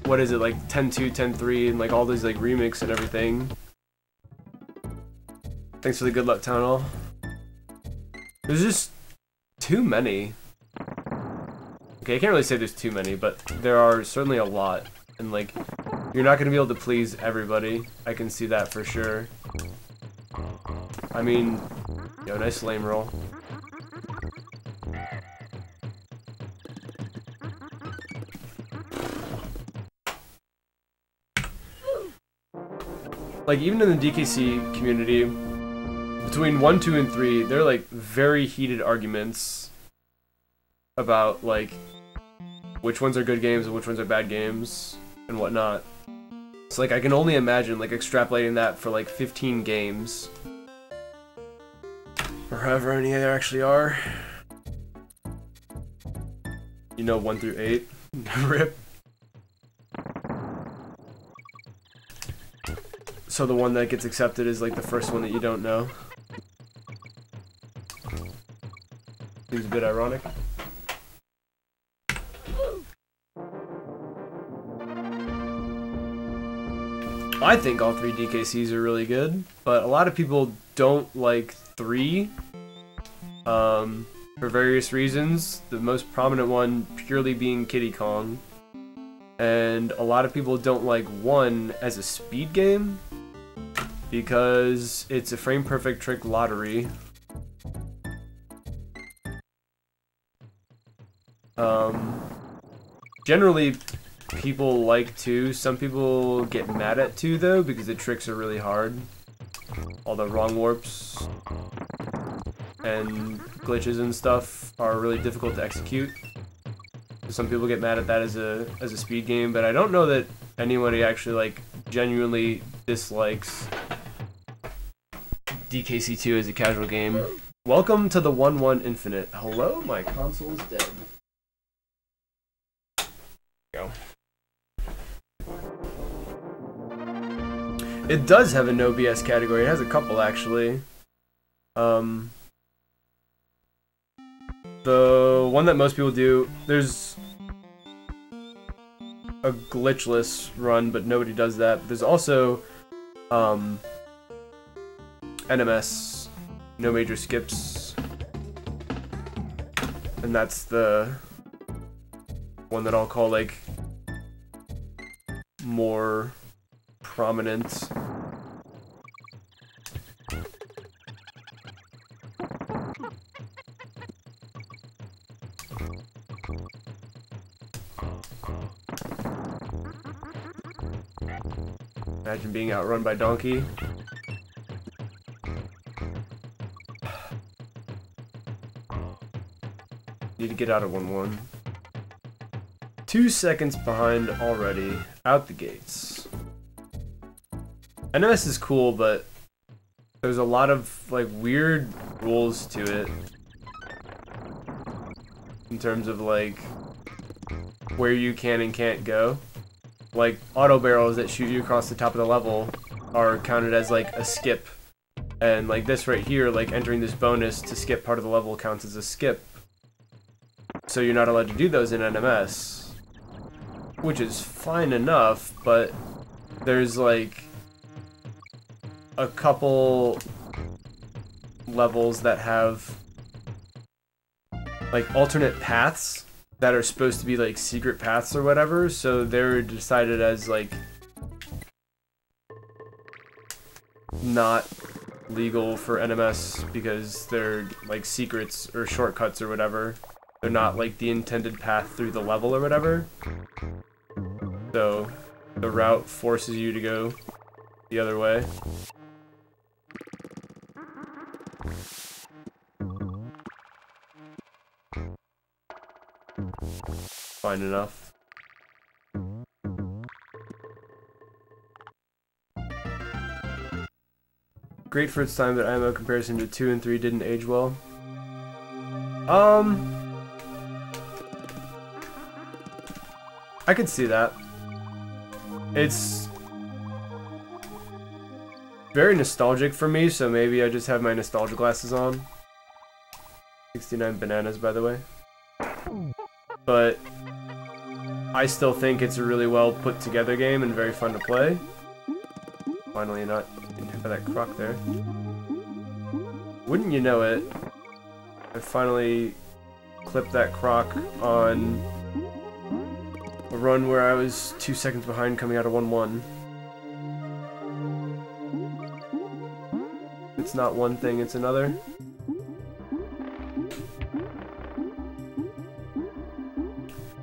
what is it, like 10.2, 10.3, and like all these like remix and everything. Thanks for the good luck town hall. There's just too many. Okay, I can't really say there's too many, but there are certainly a lot. And like, you're not gonna be able to please everybody. I can see that for sure. I mean, yo, nice lame roll. Like, even in the DKC community, between 1, 2, and 3, there are, like, very heated arguments about, like, which ones are good games and which ones are bad games and whatnot. So, like, I can only imagine, like, extrapolating that for, like, 15 games. Or however many there actually are. You know, 1 through 8. Rip. So the one that gets accepted is like the first one that you don't know. Seems a bit ironic. I think all 3 DKCs are really good, but a lot of people don't like 3 for various reasons. The most prominent one purely being Kiddy Kong. And a lot of people don't like 1 as a speed game, because it's a frame perfect trick lottery. Generally people like 2. Some people get mad at 2 though, because the tricks are really hard. All the wrong warps and glitches and stuff are really difficult to execute. Some people get mad at that as a speed game, but I don't know that anybody actually like genuinely dislikes DKC2 as a casual game. Welcome to the 1-1 Infinite. Hello, my console is dead. Go. It does have a no BS category. It has a couple actually. The one that most people do, there's a glitchless run, but nobody does that. There's also NMS, no major skips, and that's the one that I'll call like more prominent. Imagine being outrun by Donkey. Need to get out of 1-1. 2 seconds behind already. Out the gates. NMS is cool, but there's a lot of like weird rules to it. in terms of like where you can and can't go. Like auto barrels that shoot you across the top of the level are counted as like a skip, and like this right here, like entering this bonus to skip part of the level counts as a skip. So you're not allowed to do those in NMS, which is fine enough, but there's like a couple levels that have like alternate paths that are supposed to be like secret paths or whatever, so they're decided as like not legal for NMS because they're like secrets or shortcuts or whatever. They're not like the intended path through the level or whatever. So the route forces you to go the other way. Fine enough. Great for its time, but IMO comparison to 2 and 3 didn't age well. I could see that. It's very nostalgic for me, so maybe I just have my nostalgia glasses on. 69 bananas, by the way. But I still think it's a really well put together game and very fun to play. Finally not hit by that croc there. Wouldn't you know it, I finally clipped that croc on a run where I was 2 seconds behind coming out of 1-1. It's not one thing, it's another.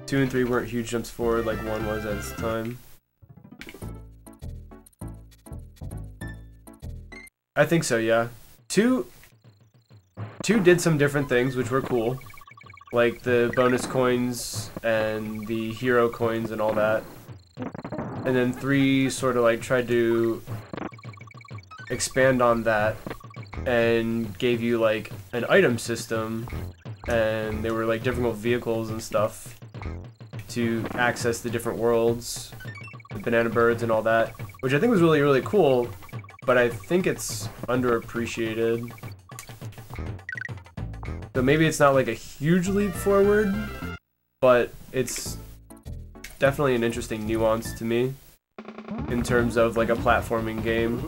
Two and 3 weren't huge jumps forward like 1 was at its time. I think so, yeah. 2 did some different things which were cool. Like the bonus coins and the hero coins and all that. And then 3 sort of like tried to expand on that and gave you like an item system, and there were like different vehicles and stuff to access the different worlds, the banana birds and all that, which I think was really, really cool, but I think it's underappreciated. So maybe it's not like a huge leap forward, but it's definitely an interesting nuance to me in terms of like a platforming game.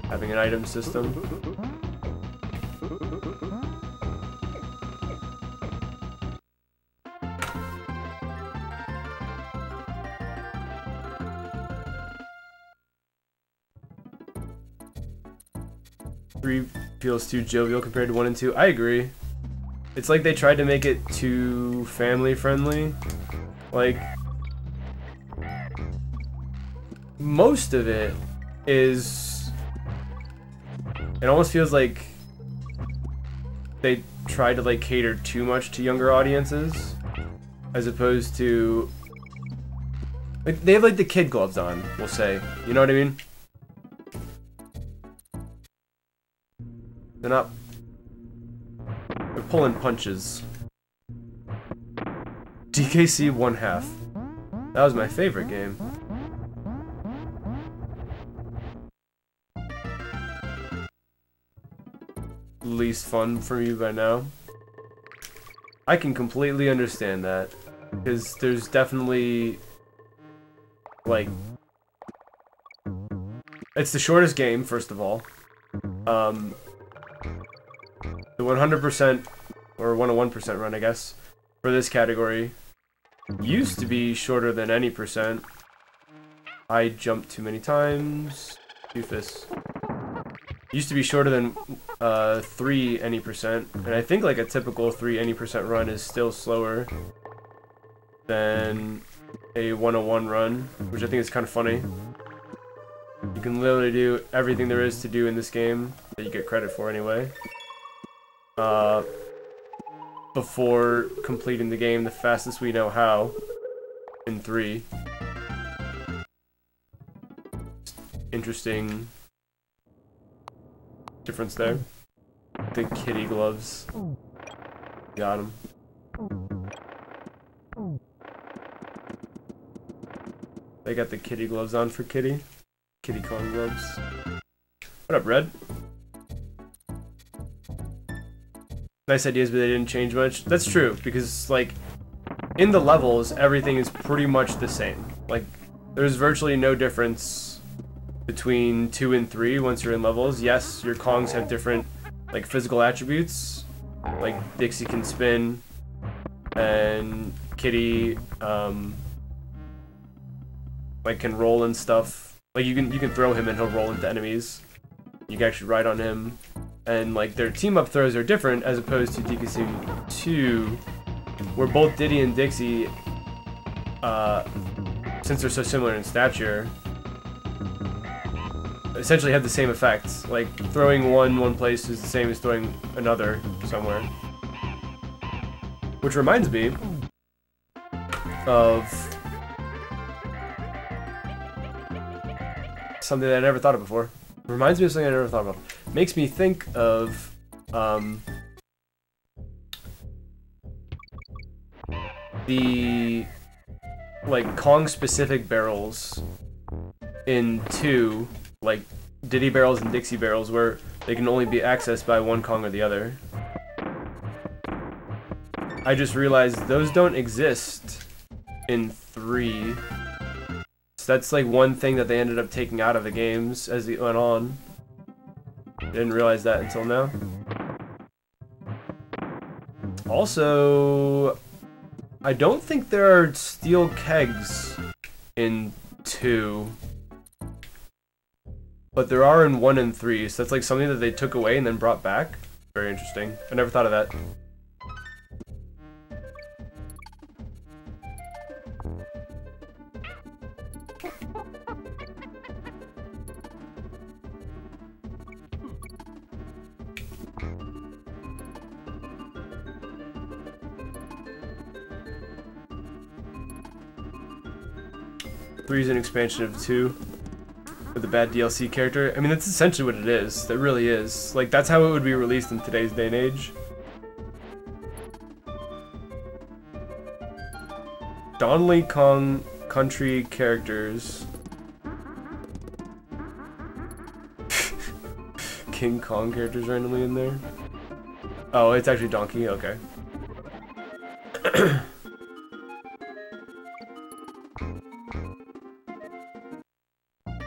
Having an item system. Three feels too jovial compared to 1 and 2. I agree. It's like they tried to make it too family friendly. Like, most of it is, it almost feels like they tried to like cater too much to younger audiences, as opposed to, like, they have like the kid gloves on, we'll say. You know what I mean? They're not, they're pulling punches. DKC 1/2. That was my favorite game. Least fun for you by now. I can completely understand that, because there's definitely, like, it's the shortest game, first of all. The 100% or 101% run, I guess, for this category used to be shorter than any percent. I jumped too many times. Doofus. Used to be shorter than 3 any percent, and I think like a typical 3 any percent run is still slower than a 101 run, which I think is kind of funny. You can literally do everything there is to do in this game that you get credit for anyway. Before completing the game the fastest we know how, in 3. Interesting difference there. The kitty gloves. Got him. They got the kitty gloves on for Kitty. Kitty Kong gloves. What up, Red? Nice ideas, but they didn't change much. That's true, because, like, in the levels, everything is pretty much the same. Like, there's virtually no difference between 2 and 3 once you're in levels. Yes, your Kongs have different, like, physical attributes. Like, Dixie can spin, and Kitty, like, can roll and stuff. Like, you can throw him and he'll roll into enemies. You can actually ride on him. And, like, their team-up throws are different as opposed to Dikasumi 2, where both Diddy and Dixie, since they're so similar in stature, essentially have the same effects. Like, throwing one place is the same as throwing another somewhere. Which reminds me of something that I never thought of before. Reminds me of something I never thought about. Makes me think of the like Kong specific barrels in 2, like Diddy barrels and Dixie barrels, where they can only be accessed by one Kong or the other. I just realized those don't exist in 3. So that's like one thing that they ended up taking out of the games as it went on. Didn't realize that until now. Also, I don't think there are steel kegs in 2. But there are in 1 and 3, so that's like something that they took away and then brought back. Very interesting. I never thought of that. Three is an expansion of 2 with a bad DLC character. I mean, that's essentially what it is. That really is. Like, that's how it would be released in today's day and age. Donkey Kong Country characters. King Kong characters randomly in there. Oh, it's actually Donkey? Okay.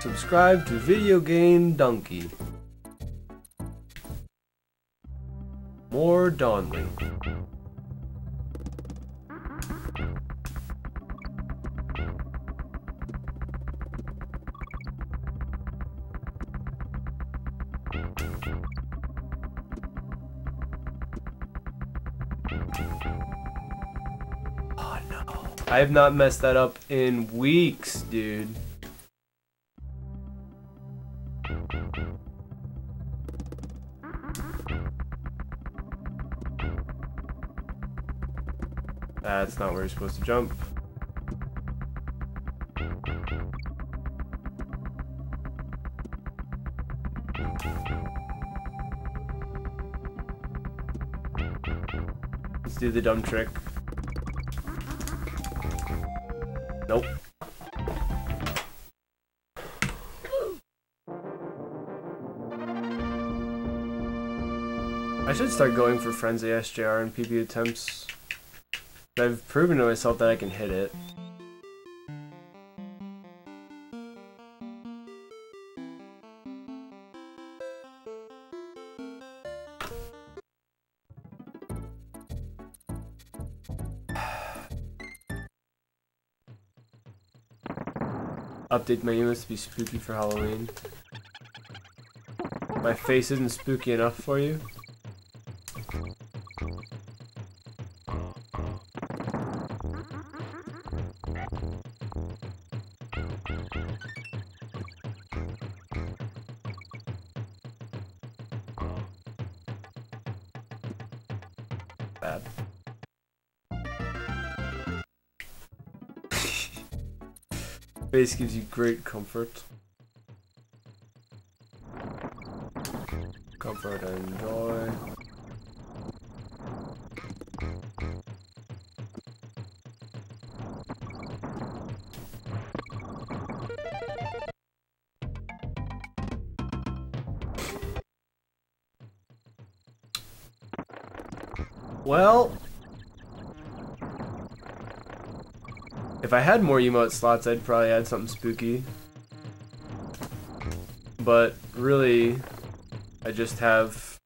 Subscribe to Video Game Donkey. More Donley. Oh no. I have not messed that up in weeks, dude. That's not where you're supposed to jump. Let's do the dumb trick. Nope. I should start going for Frenzy SJR and PP attempts. I've proven to myself that I can hit it. Update my emotes to be spooky for Halloween. My face isn't spooky enough for you? Bad. Face gives you great comfort. Comfort and joy. Well, if I had more emote slots, I'd probably add something spooky. But really, I just have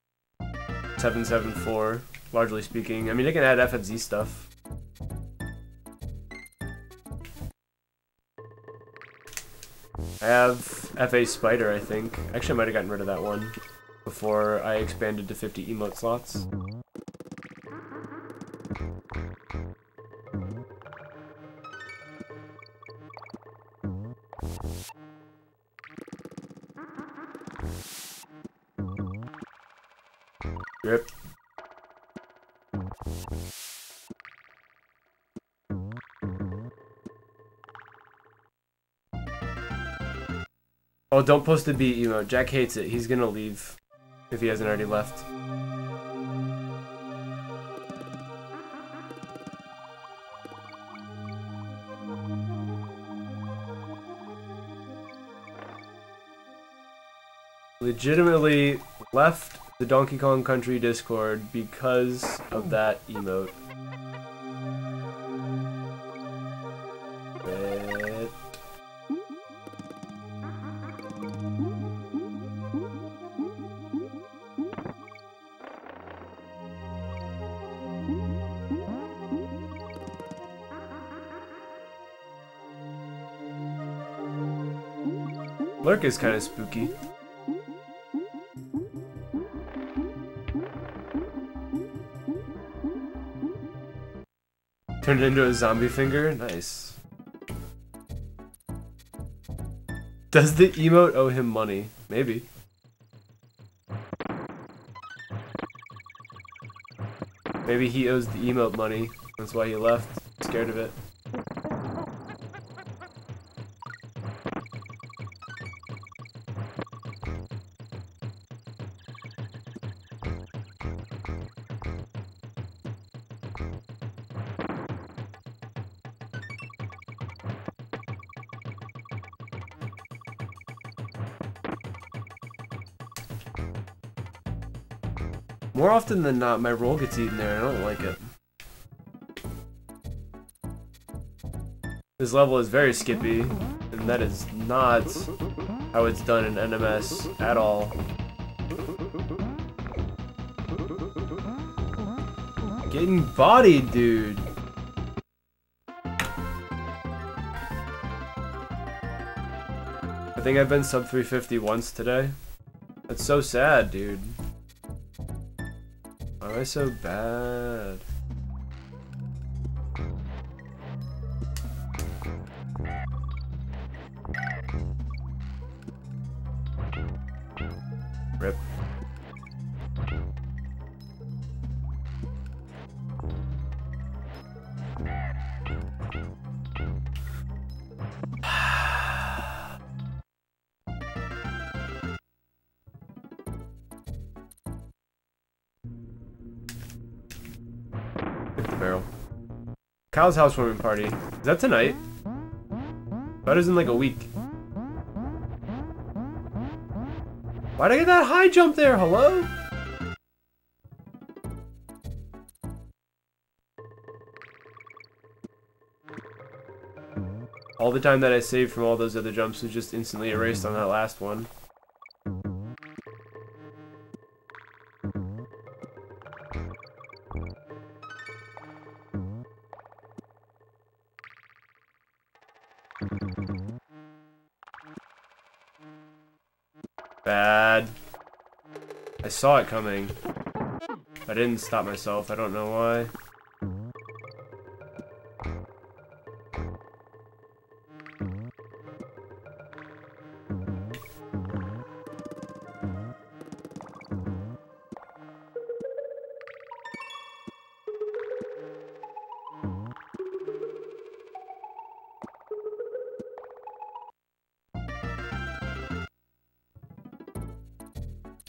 774, largely speaking. I mean, I can add FFZ stuff. I have FA Spider, I think. Actually, I might have gotten rid of that one before I expanded to 50 emote slots. Rip. Oh, don't post the B emote. Jack hates it. He's gonna leave if he hasn't already left. Legitimately left the Donkey Kong Country Discord because of that emote. But... Lurk is kind of spooky. Turned it into a zombie finger? Nice. Does the emote owe him money? Maybe. Maybe he owes the emote money. That's why he left. Scared of it. More often than not, my roll gets eaten there. I don't like it. This level is very skippy, and that is not how it's done in NMS at all. Getting bodied, dude. I think I've been sub 350 once today. That's so sad, dude. Why am I so bad? Rip. Hit the barrel. Kyle's housewarming party. Is that tonight? That is in like a week. Why'd I get that high jump there? Hello? All the time that I saved from all those other jumps was just instantly erased on that last one. Bad. I saw it coming. I didn't stop myself. I don't know why.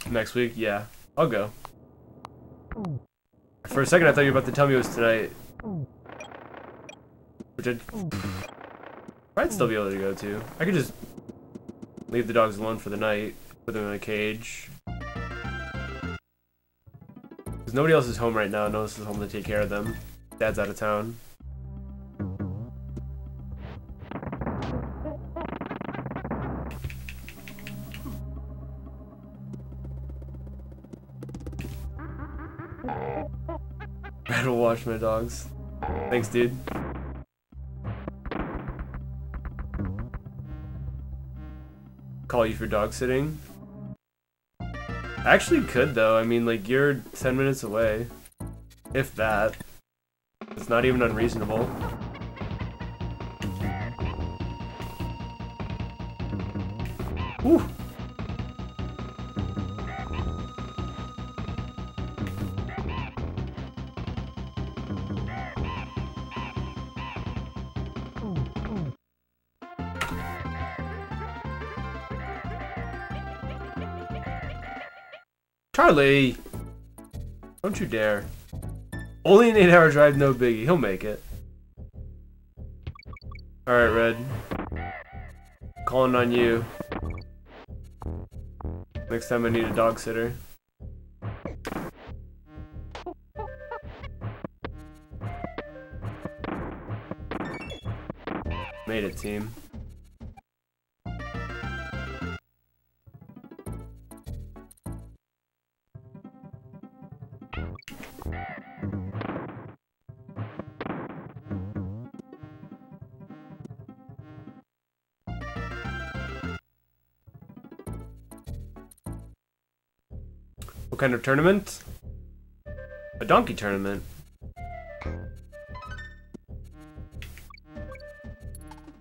Next week, yeah. I'll go. I For a second, I thought you were about to tell me it was tonight. Which I'd still be able to go to. I could just leave the dogs alone for the night, put them in a cage. Because nobody else is home right now. No one else is home to take care of them. Dad's out of town. I don't wash my dogs. Thanks, dude. Call you for dog sitting? I actually could though. I mean, like, you're 10 minutes away. If that. It's not even unreasonable. Whew. Charlie! Don't you dare. Only an 8-hour drive, no biggie. He'll make it. Alright, Red. Calling on you. Next time I need a dog sitter. Made it, team. What kind of tournament? A donkey tournament.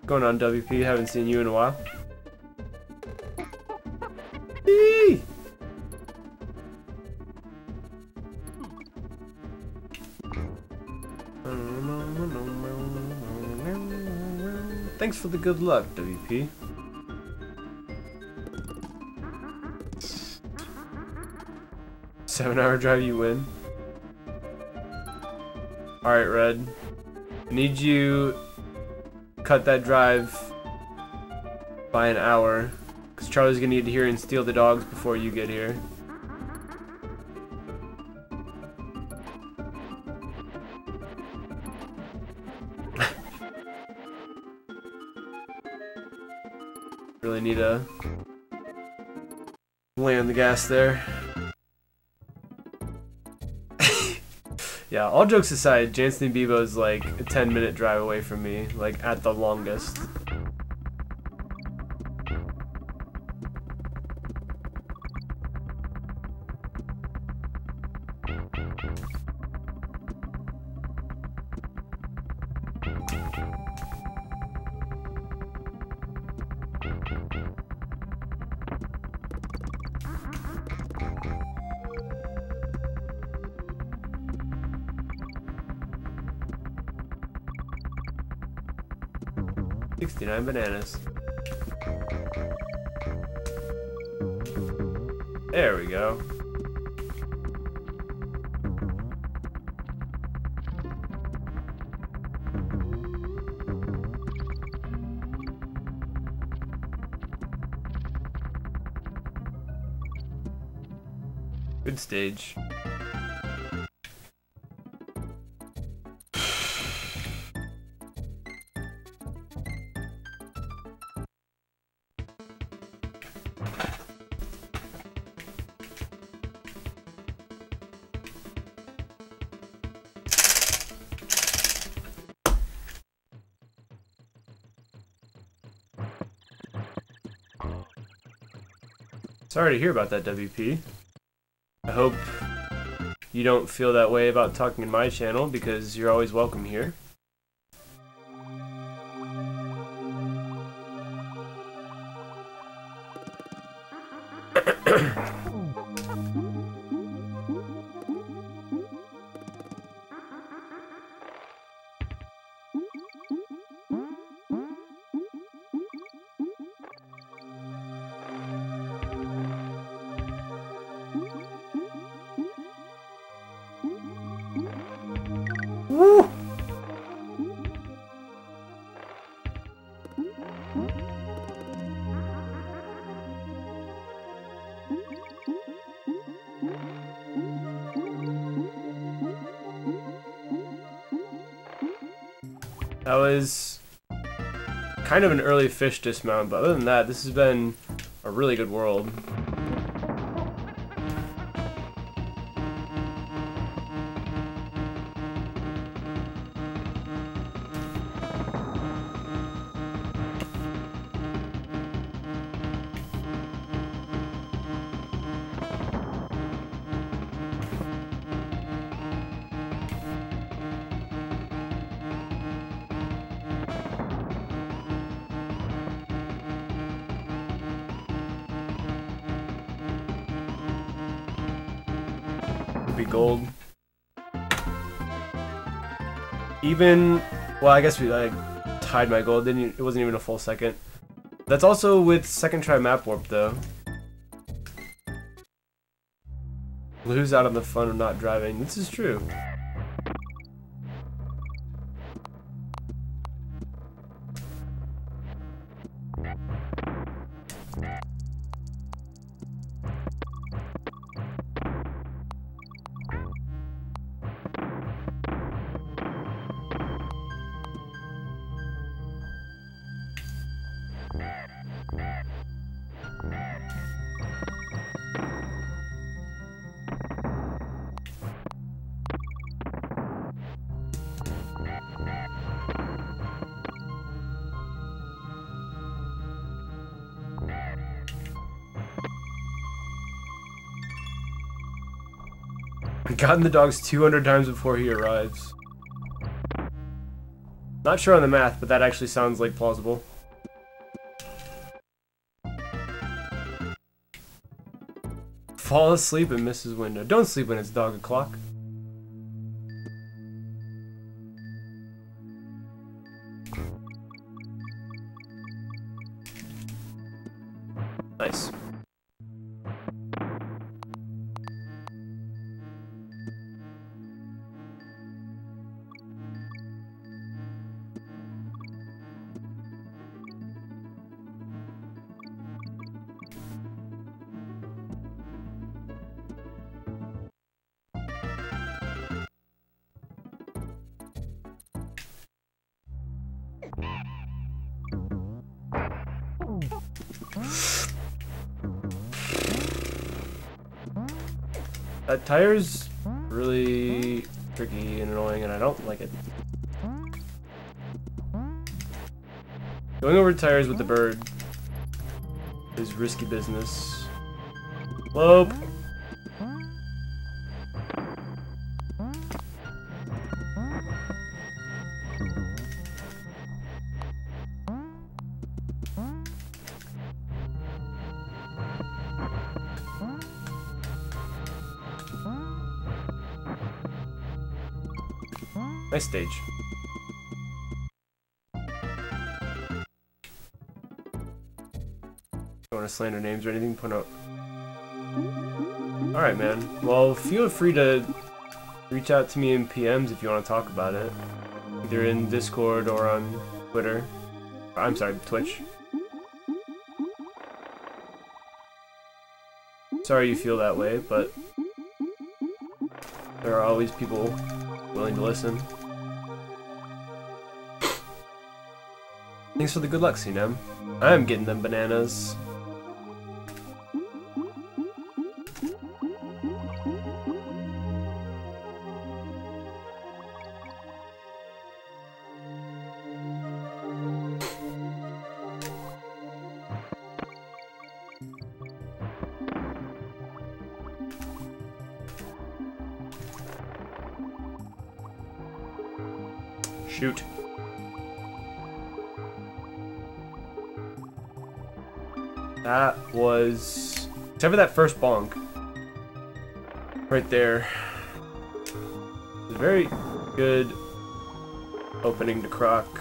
Going on, WP? Haven't seen you in a while. Eee! Thanks for the good luck, WP. Seven-hour drive, you win. Alright, Red. I need you cut that drive by an hour, because Charlie's gonna get here and steal the dogs before you get here. Really need to lay on the gas there. Yeah, all jokes aside, Jansen and Bebo is like a 10-minute drive away from me, like at the longest. $69 bananas. There we go. Good stage. Sorry to hear about that, WP. I hope you don't feel that way about talking in my channel, because you're always welcome here. Woo! That was kind of an early fish dismount, but other than that, this has been a really good world. Be gold. Even, well, I guess we like tied my goal. It wasn't even a full second. That's also with second try map warp though. Lose out on the fun of not driving. This is true. I've gotten the dogs 200 times before he arrives. Not sure on the math, but that actually sounds like plausible. Fall asleep and miss his window. Don't sleep when it's dog o'clock. Nice. That tire's really tricky and annoying, and I don't like it. Going over tires with the bird is risky business. Slope. Nice stage. Don't want to slander names or anything, put out. Alright, man. Well, feel free to reach out to me in PMs if you want to talk about it. Either in Discord or on Twitter. I'm sorry, Twitch. Sorry you feel that way, but there are always people willing to listen. Thanks for the good luck, CNM. I'm getting them bananas. Shoot. That was... except for that first bonk. Right there. It was a very good opening to Croc.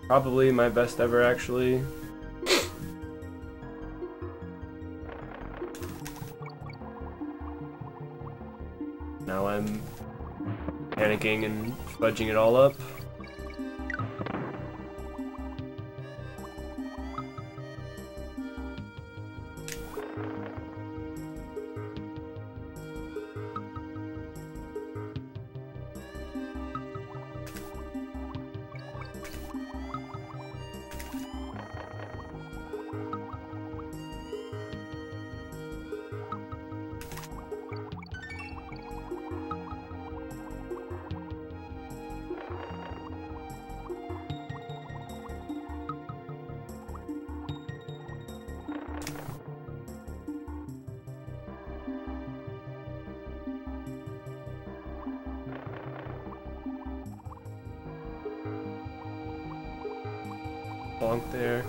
Probably my best ever, actually. Now I'm panning cranking and fudging it all up. Bonk there.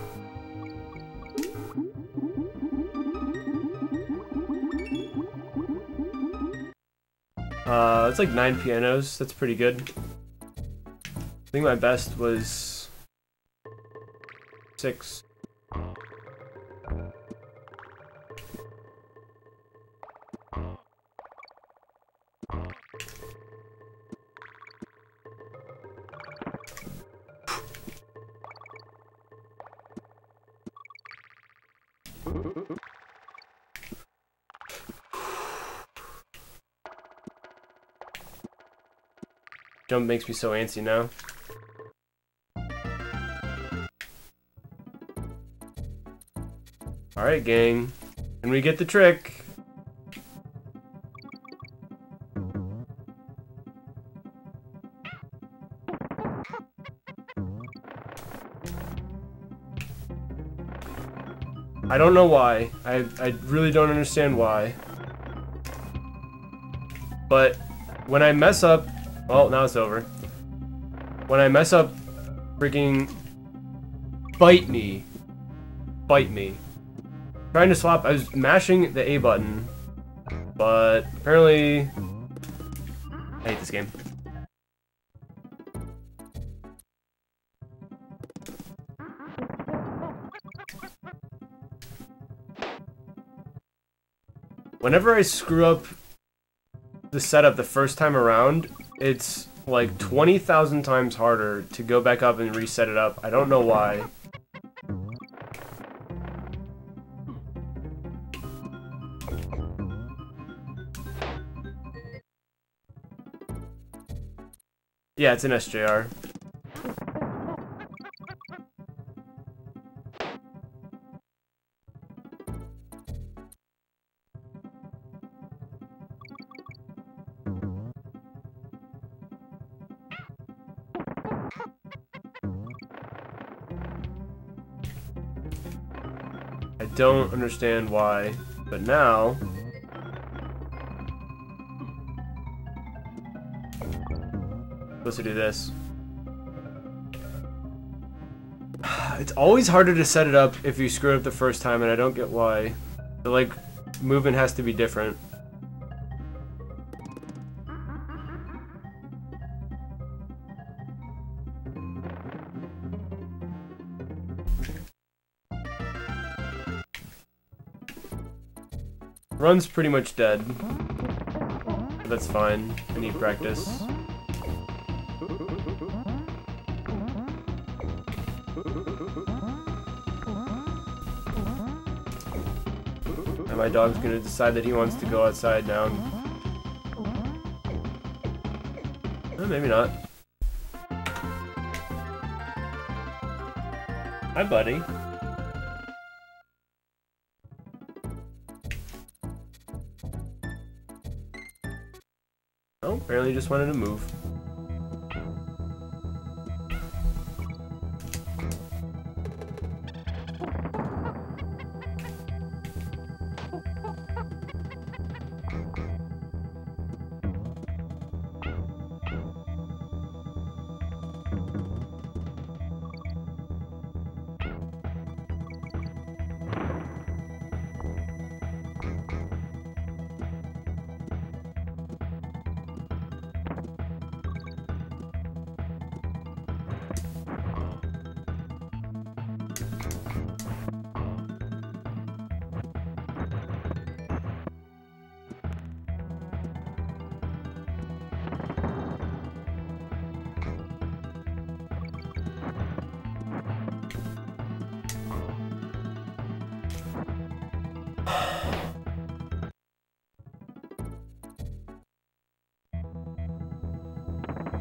It's like 9 pianos. That's pretty good. I think my best was 6. Jump makes me so antsy now. Alright, gang. Can we get the trick? I don't know why. I really don't understand why. But when I mess up... Well, now it's over. When I mess up, freaking bite me. Bite me. Trying to swap, I was mashing the A button, but apparently, I hate this game. Whenever I screw up the setup the first time around, it's like 20,000 times harder to go back up and reset it up. I don't know why. Yeah, it's an SJR. I don't understand why, but now... supposed to do this. It's always harder to set it up if you screw it up the first time, and I don't get why. The, like, movement has to be different. Run's pretty much dead. But that's fine. I need practice. And my dog's gonna decide that he wants to go outside now. Maybe not. Hi, buddy. Oh, apparently just wanted to move.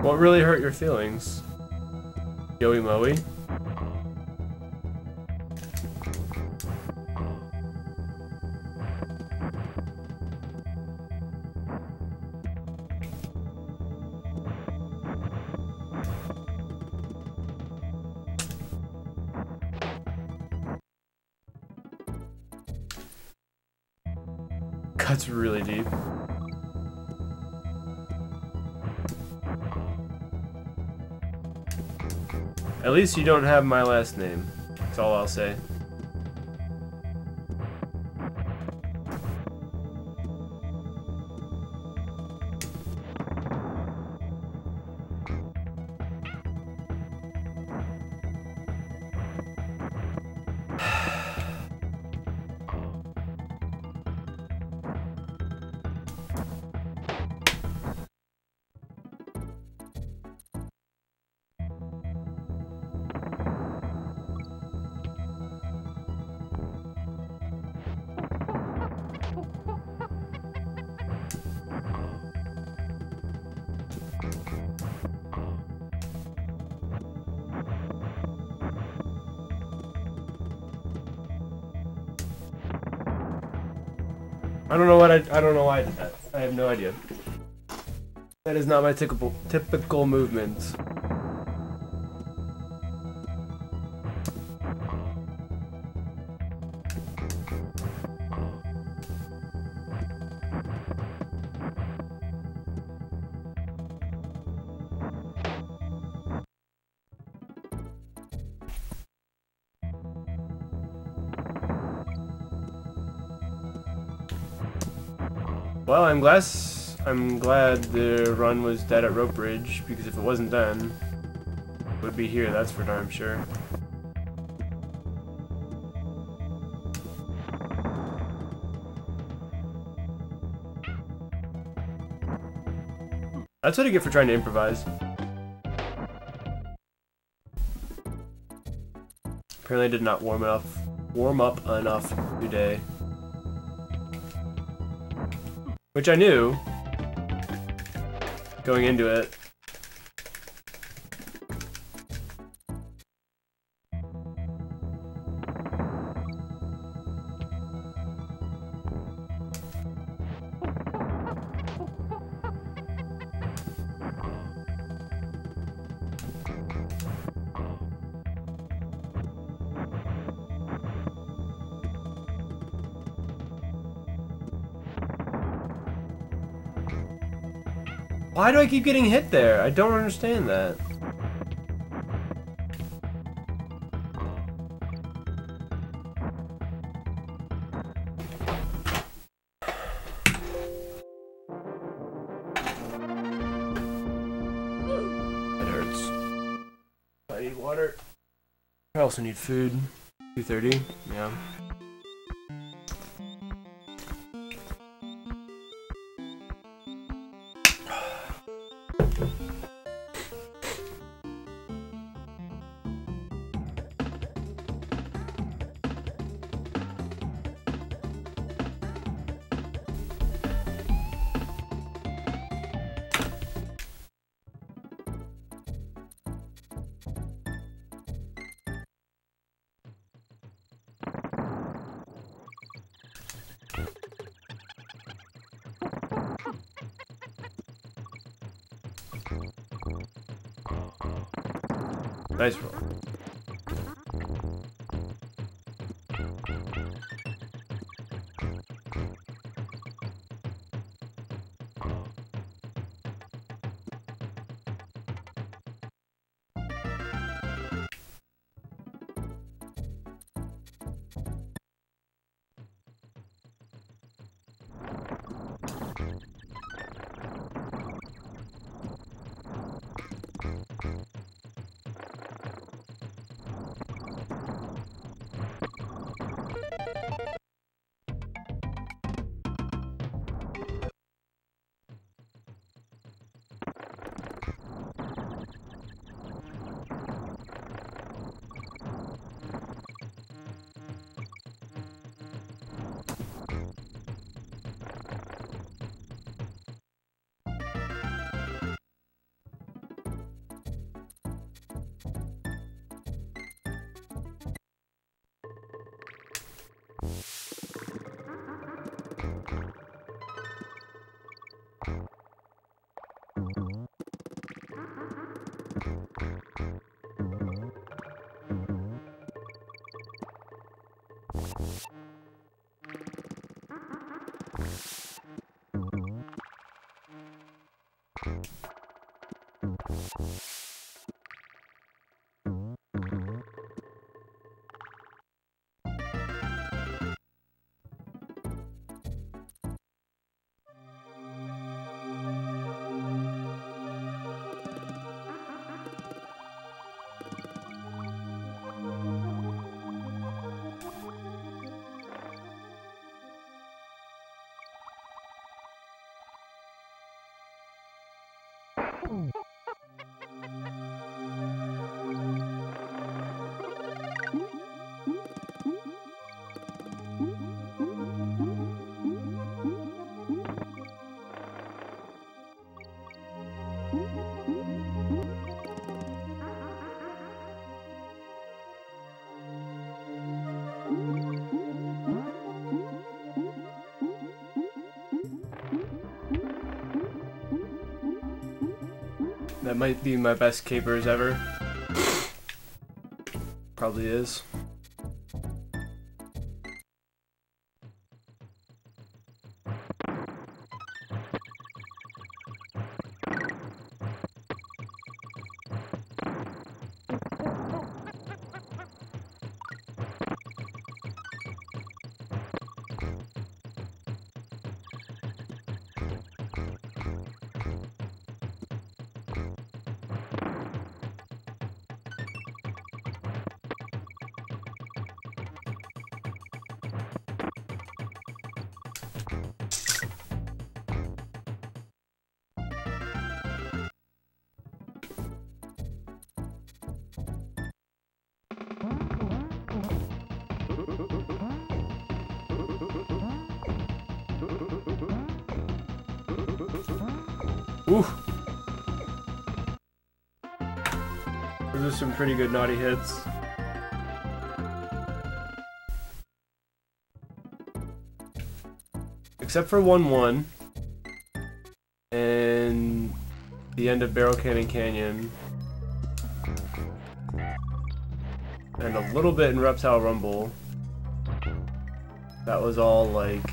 What really hurt your feelings? Yoey Moey? Cuts really deep. At least you don't have my last name. That's all I'll say. I don't know why I have no idea. That is not my typical movement. Well, I'm glad the run was dead at Rope Bridge, because if it wasn't then, it would be here, that's for darn sure. That's what I get for trying to improvise. Apparently I did not warm up enough today. Which I knew going into it. Why do I keep getting hit there? I don't understand that. It hurts. I need water. I also need food. 2:30, yeah. Nice roll. That might be my best capers ever. Probably is. Ooh. Those are some pretty good naughty hits. Except for 1-1 and the end of Barrel Cannon Canyon and a little bit in Reptile Rumble. That was all like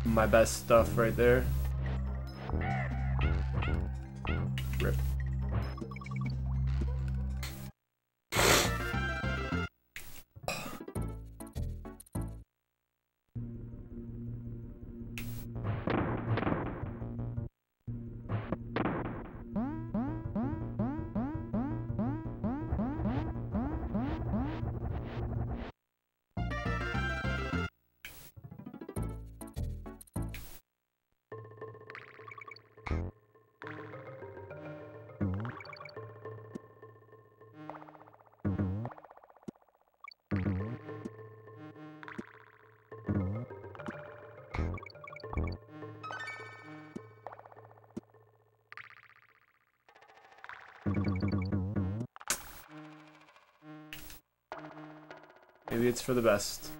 my best stuff right there. Rip. Maybe it's for the best.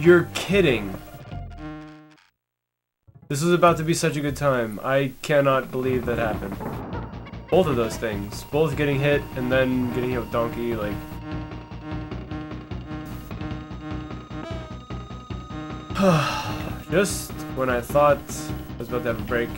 You're kidding. This was about to be such a good time. I cannot believe that happened. Both of those things. Both getting hit and then getting hit with Donkey, like... Just when I thought I was about to have a break.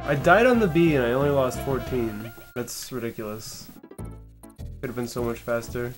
I died on the B and I only lost 14. That's ridiculous. Could have been so much faster.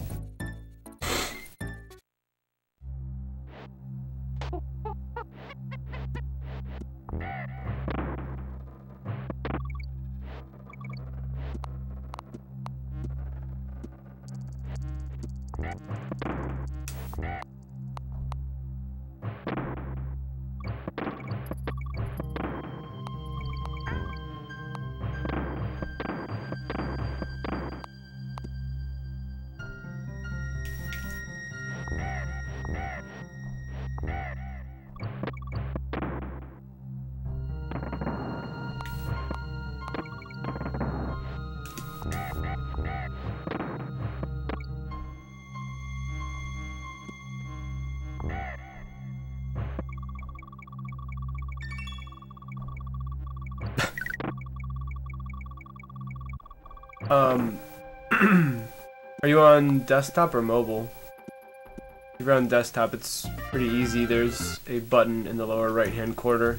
Are you on desktop or mobile? If you're on desktop, it's pretty easy. There's a button in the lower right-hand corner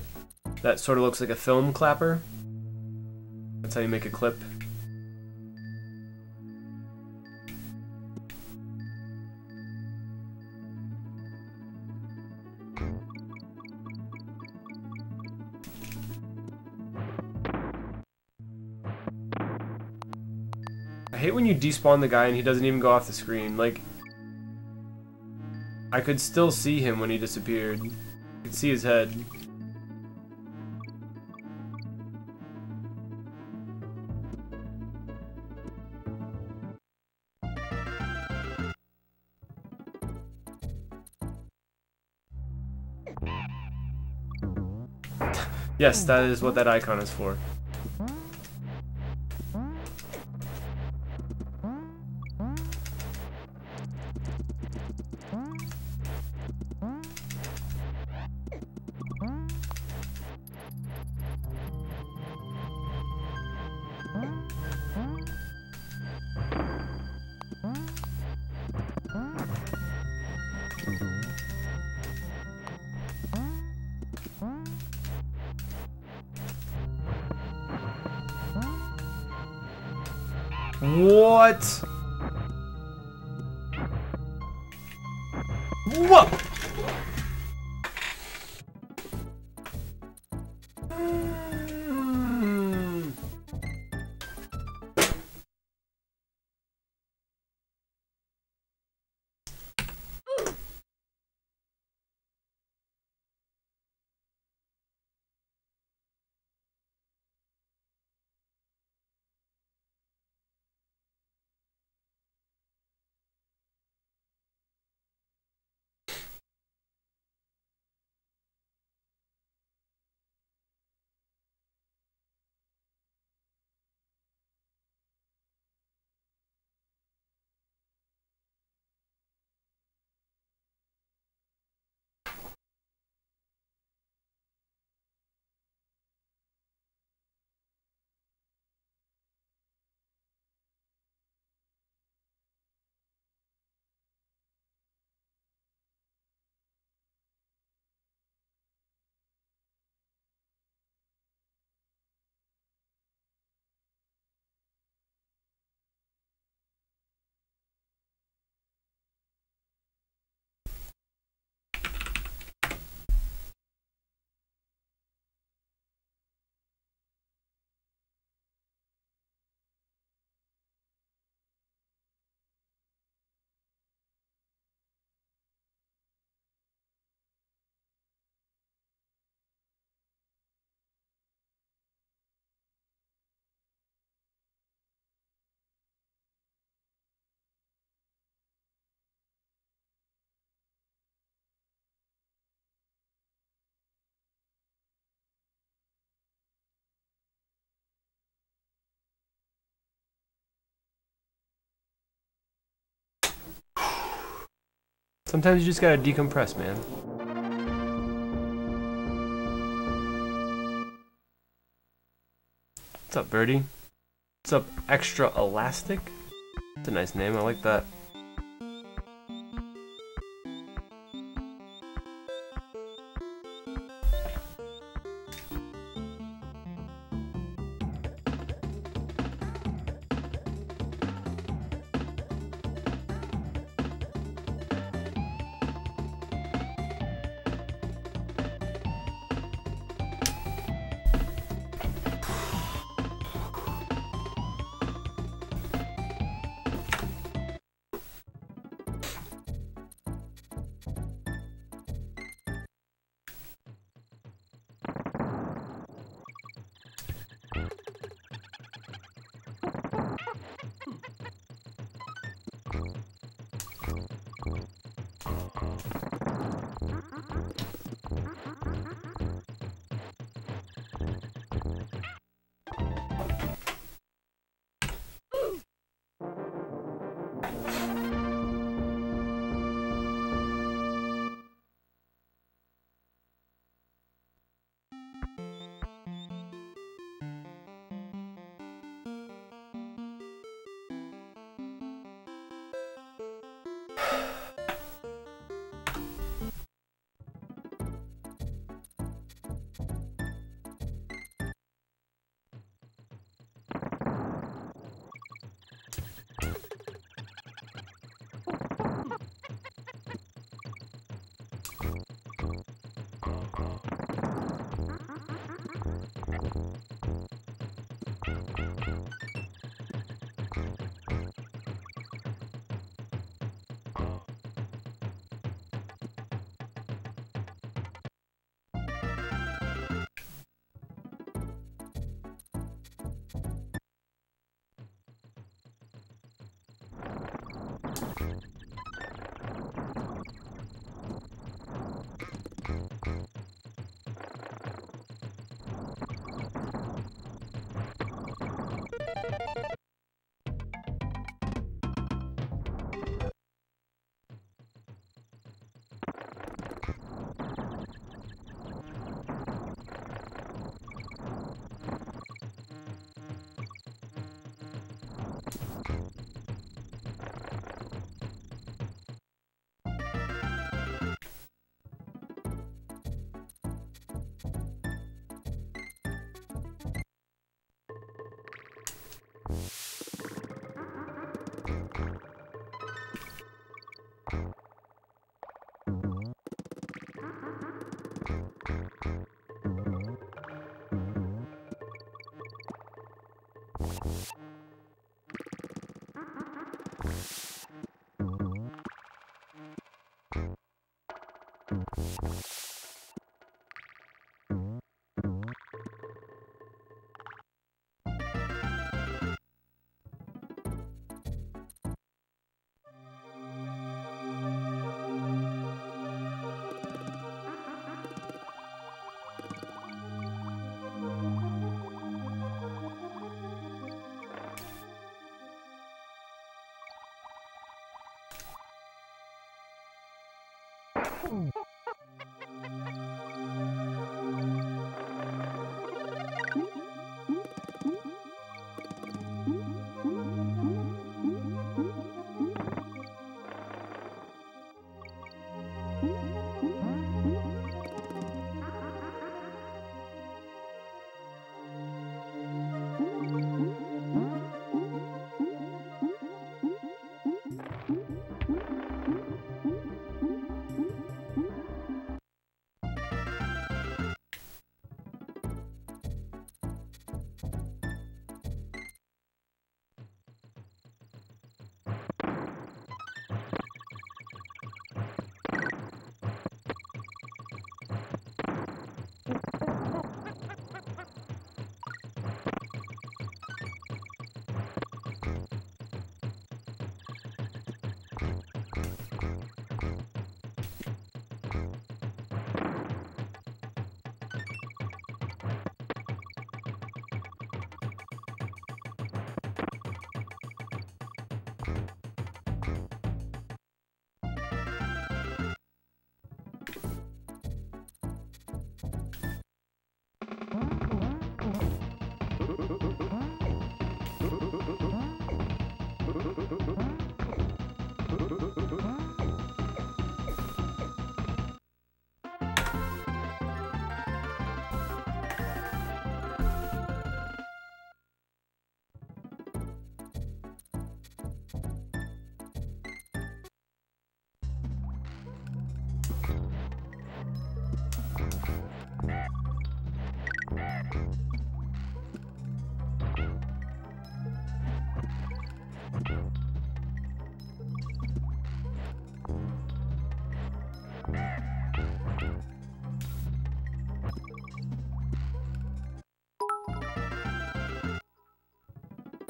that sort of looks like a film clapper. That's how you make a clip. I hate when you despawn the guy and he doesn't even go off the screen. Like, I could still see him when he disappeared. I could see his head. Yes, that is what that icon is for. What? Whoa! Sometimes you just gotta decompress, man. What's up, Birdie? What's up, Extra Elastic? That's a nice name, I like that.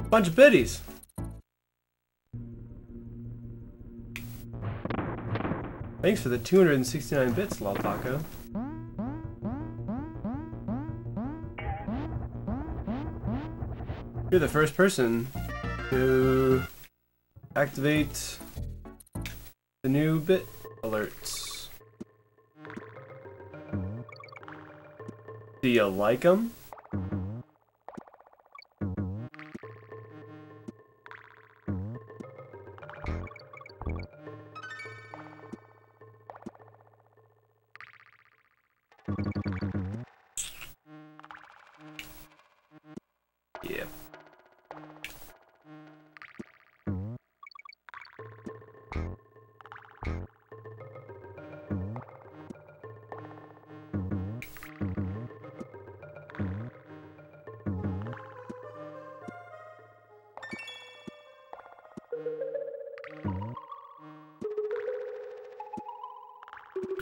Bunch of biddies. Thanks for the 269 bits, Lol Taco. You're the first person to activate the new bit alerts. Do you like them? Yep.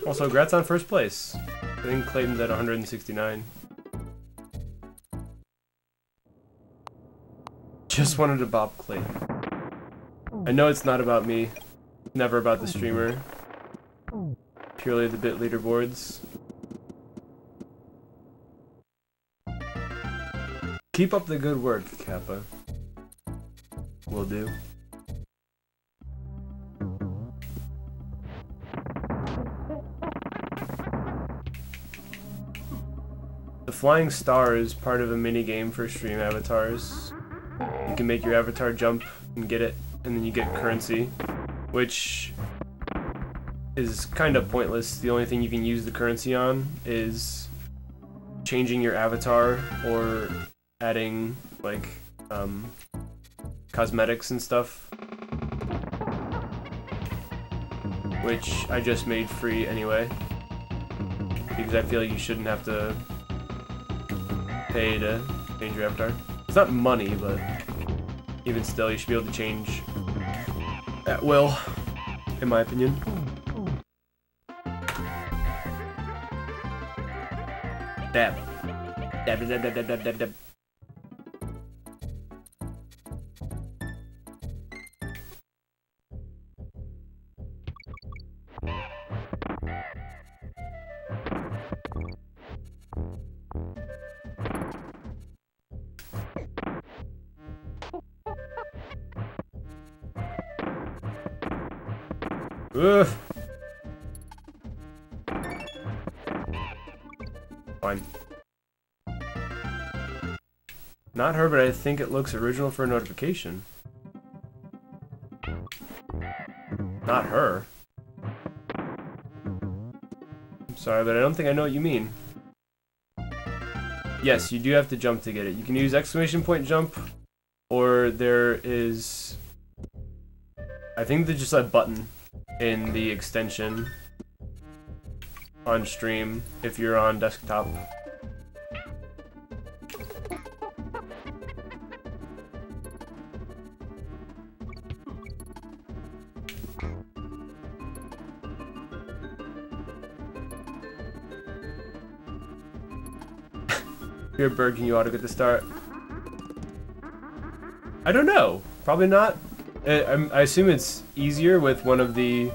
Also, congrats on first place. I think Clayton's at 169. Just wanted to bop Clayton. I know it's not about me. Never about the streamer. Purely the bit leaderboards. Keep up the good work, Kappa. Will do. The flying star is part of a mini game for stream avatars. You can make your avatar jump and get it, and then you get currency, which is kind of pointless. The only thing you can use the currency on is changing your avatar or adding like cosmetics and stuff, which I just made free anyway, because I feel like you shouldn't have to pay to change your avatar. It's not money, but even still, you should be able to change at will, in my opinion. Dab. Dab, dab, dab, dab, dab, dab, dab. Ugh. Fine. Not her, but I think it looks original for a notification. Not her. I'm sorry, but I don't think I know what you mean. Yes, you do have to jump to get it. You can use exclamation point jump, or there is... I think there's just a button in the extension on stream if you're on desktop. Here, Bird, can you auto get the start? I don't know. Probably not. I assume it's easier with one of the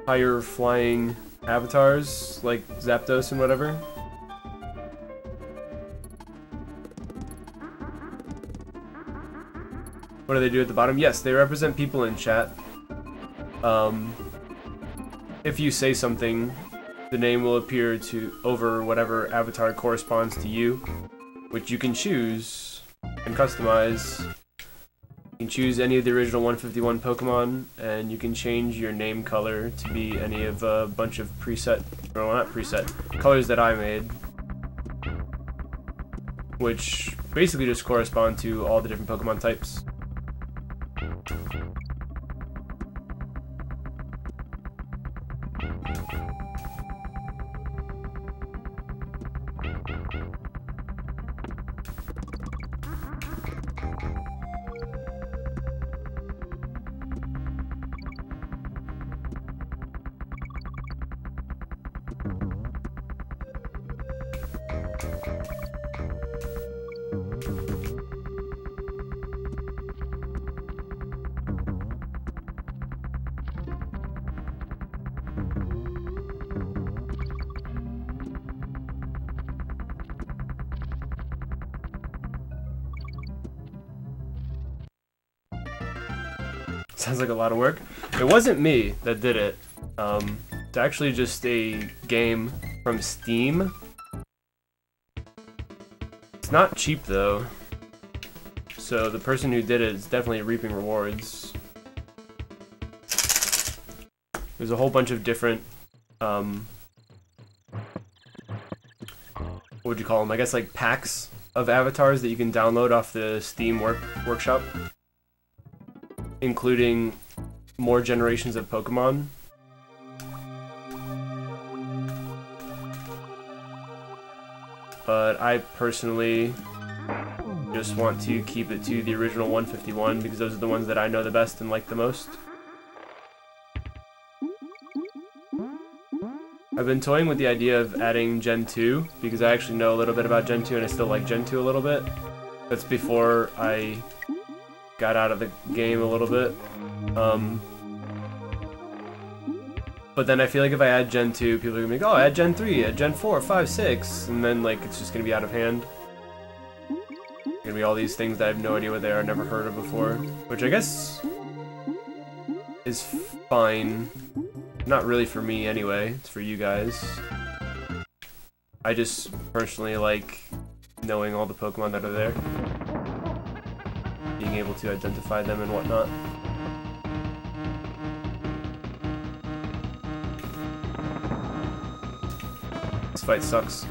higher flying avatars, like Zapdos and whatever. What do they do at the bottom? Yes, they represent people in chat. If you say something, the name will appear over whatever avatar corresponds to you, which you can choose and customize. You can choose any of the original 151 Pokemon, and you can change your name color to be any of a bunch of preset, or not preset, colors that I made, which basically just correspond to all the different Pokemon types. Sounds like a lot of work. It wasn't me that did it. It's actually just a game from Steam. It's not cheap though. So the person who did it is definitely reaping rewards. There's a whole bunch of different, what would you call them? I guess like packs of avatars that you can download off the Steam workshop, including more generations of Pokemon. But I personally just want to keep it to the original 151 because those are the ones that I know the best and like the most. I've been toying with the idea of adding Gen 2 because I actually know a little bit about Gen 2 and I still like Gen 2 a little bit. That's before I got out of the game a little bit. But then I feel like if I add Gen 2, people are gonna be like, oh, add Gen 3, add Gen 4, 5, 6, and then like it's just gonna be out of hand. Gonna be all these things that I have no idea what they are, never heard of before, which I guess is fine. Not really for me anyway, it's for you guys. I just personally like knowing all the Pokemon that are there, being able to identify them and whatnot. This fight sucks.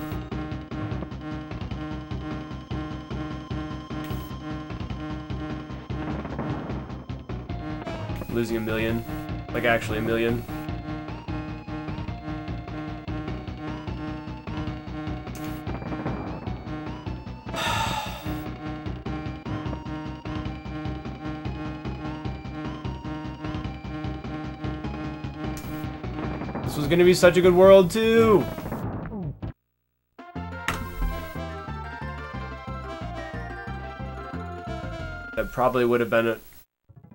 losing a million. Like, actually a million. This was gonna be such a good world, too! That probably would have been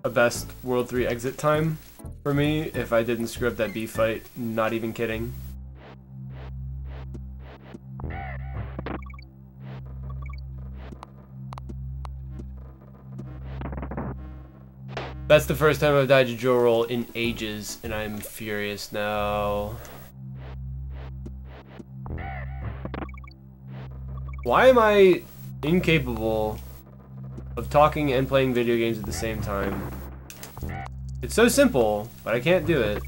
a best World 3 exit time for me if I didn't screw up that B fight. Not even kidding. That's the first time I've died to Joe roll in ages, and I'm furious now. Why am I incapable of talking and playing video games at the same time? It's so simple, but I can't do it.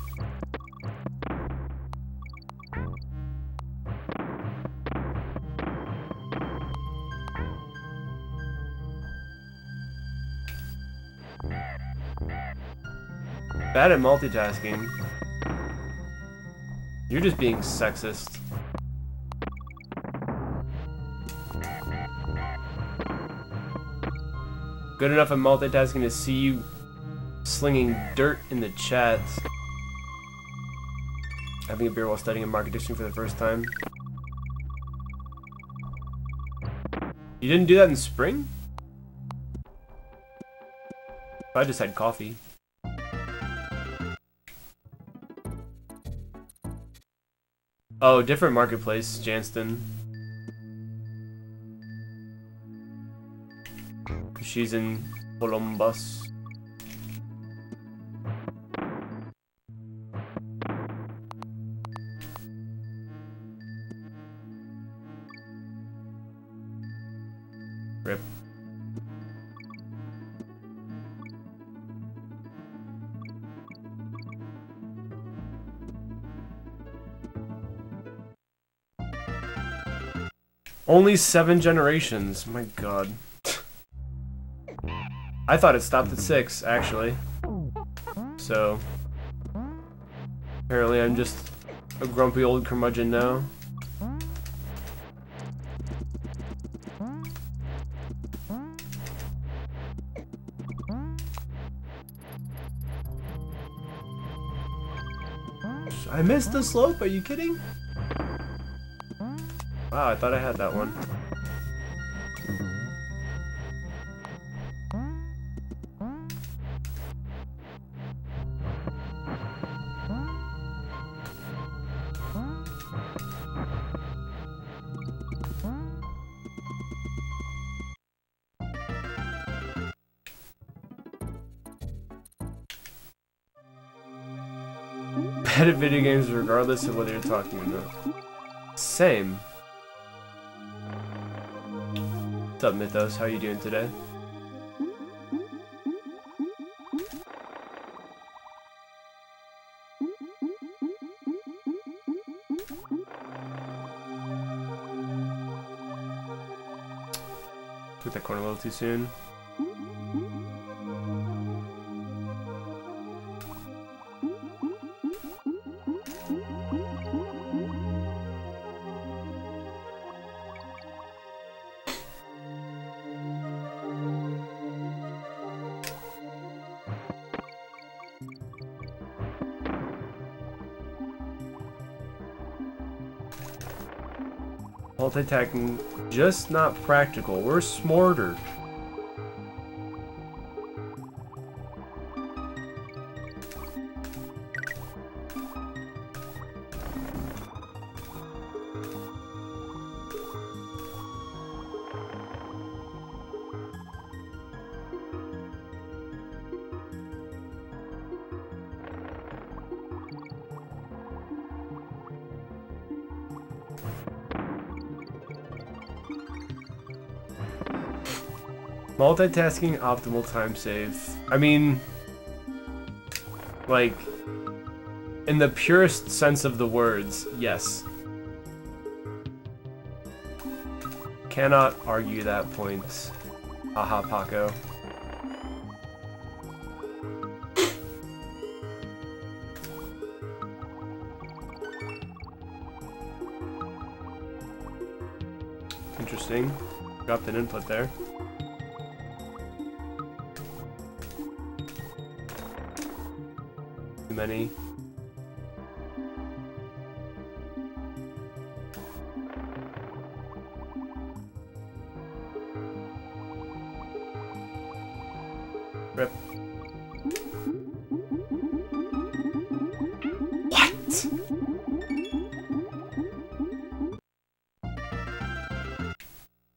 Bad at multitasking. You're just being sexist. Good enough at multitasking to see you slinging dirt in the chat. Having a beer while studying a market dictionary for the first time. You didn't do that in spring? I just had coffee. Oh, different marketplace, Janston. She's in Columbus. Rip. Only 7 generations. My god. I thought it stopped at 6, actually. So apparently I'm just a grumpy old curmudgeon now. I missed the slope, are you kidding? Wow, I thought I had that one. Bad at video games regardless of whether you're talking or not. Same. What's up, Mythos? How are you doing today? Took that corner a little too soon. Multitasking, just not practical. We're smarter. Multitasking, optimal time save. I mean, like, in the purest sense of the words, yes. Cannot argue that point. Haha, Paco. interesting. Dropped an input there. Too many. Rip. What?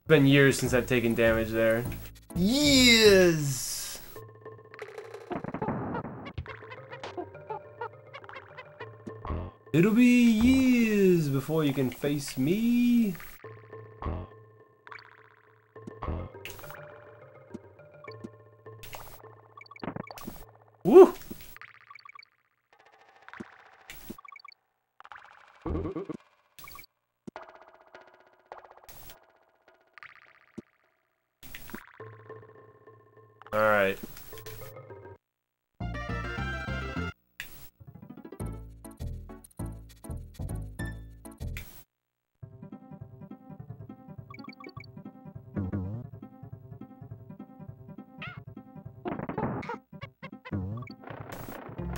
It's been years since I've taken damage there. Years! It'll be years before you can face me. Woo! All right.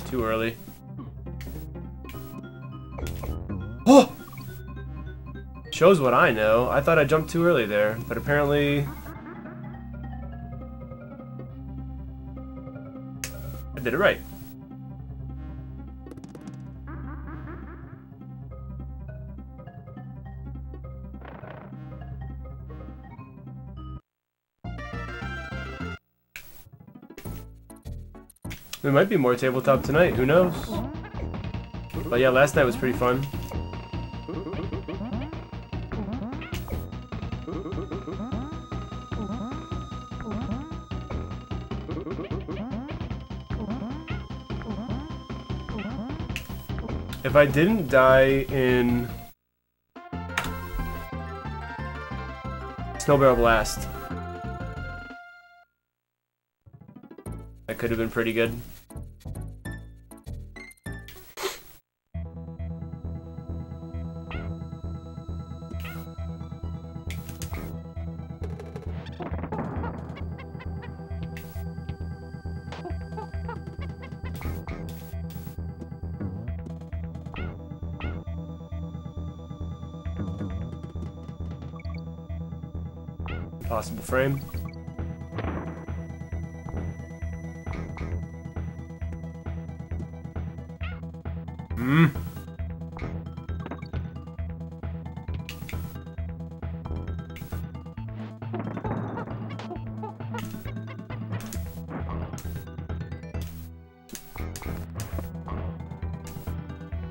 Too early. Oh! Shows what I know. I thought I jumped too early there, but apparently I did it right. There might be more tabletop tonight, who knows? But yeah, last night was pretty fun. If I didn't die in Snow Barrel Blast, that could have been pretty good. Possible frame.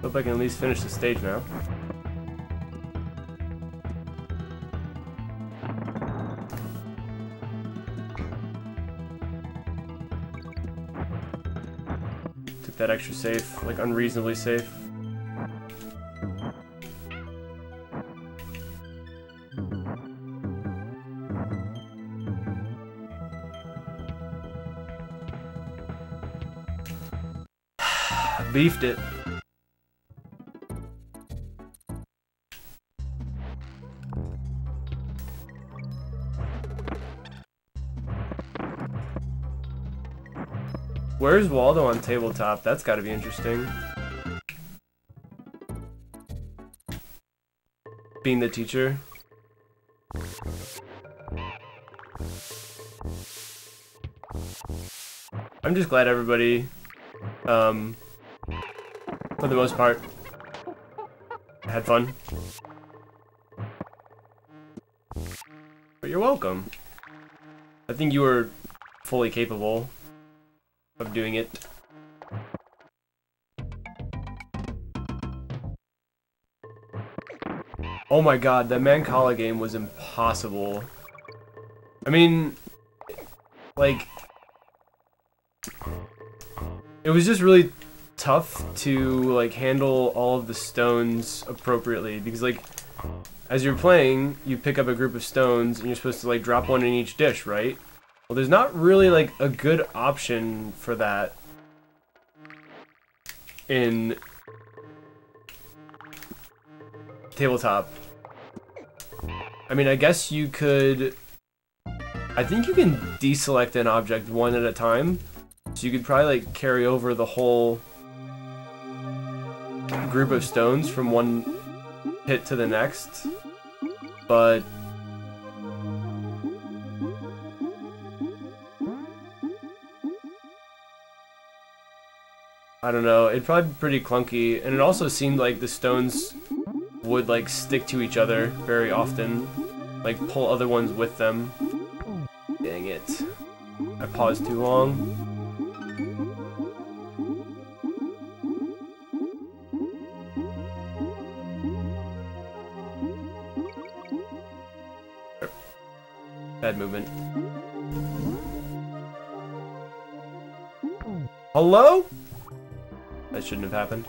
Hope I can at least finish the stage now. Took that extra safe, like unreasonably safe. Beefed it. Where's Waldo on tabletop? That's gotta be interesting. Being the teacher. I'm just glad everybody, for the most part, had fun. But you're welcome. I think you were fully capable of doing it. Oh my god, that Mancala game was impossible. I mean, like, it was just really tough to like handle all of the stones appropriately because like as you're playing, you pick up a group of stones and you're supposed to like drop one in each dish, right? Well, there's not really like a good option for that in tabletop. I mean, I guess you could... I think you can deselect an object one at a time. So you could probably like carry over the whole group of stones from one hit to the next. But I don't know, it'd probably be pretty clunky, and it also seemed like the stones would like stick to each other very often, like pull other ones with them. Dang it. I paused too long. Bad movement. Hello? That shouldn't have happened.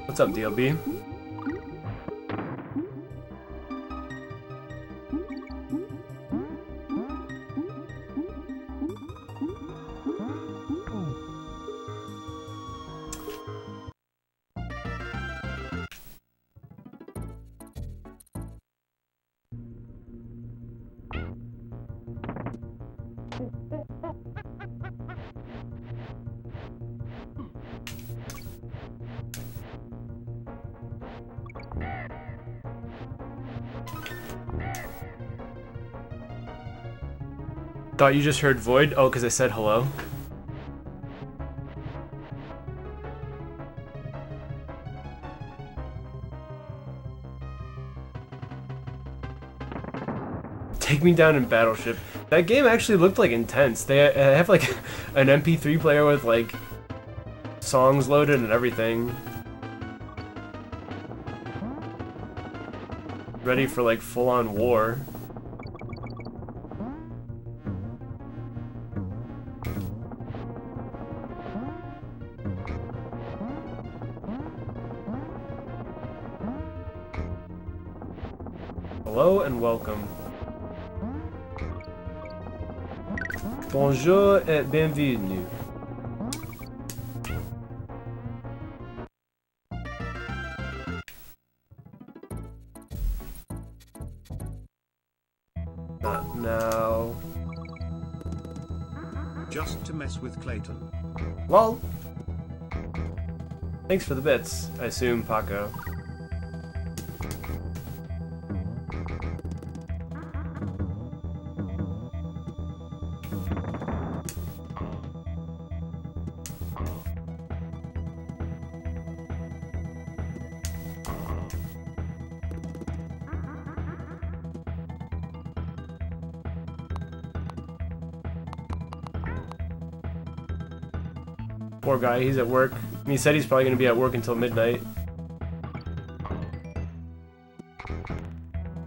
What's up, DLB? Thought you just heard Void? Oh, because I said hello. Take Me Down in Battleship. That game actually looked like intense. They have like an MP3 player with like songs loaded and everything. Ready for like full-on war. Hello and welcome. Bonjour et bienvenue. Not now. Just to mess with Clayton. Well, thanks for the bits, I assume, Paco. Poor guy, he's at work. And he said he's probably going to be at work until midnight.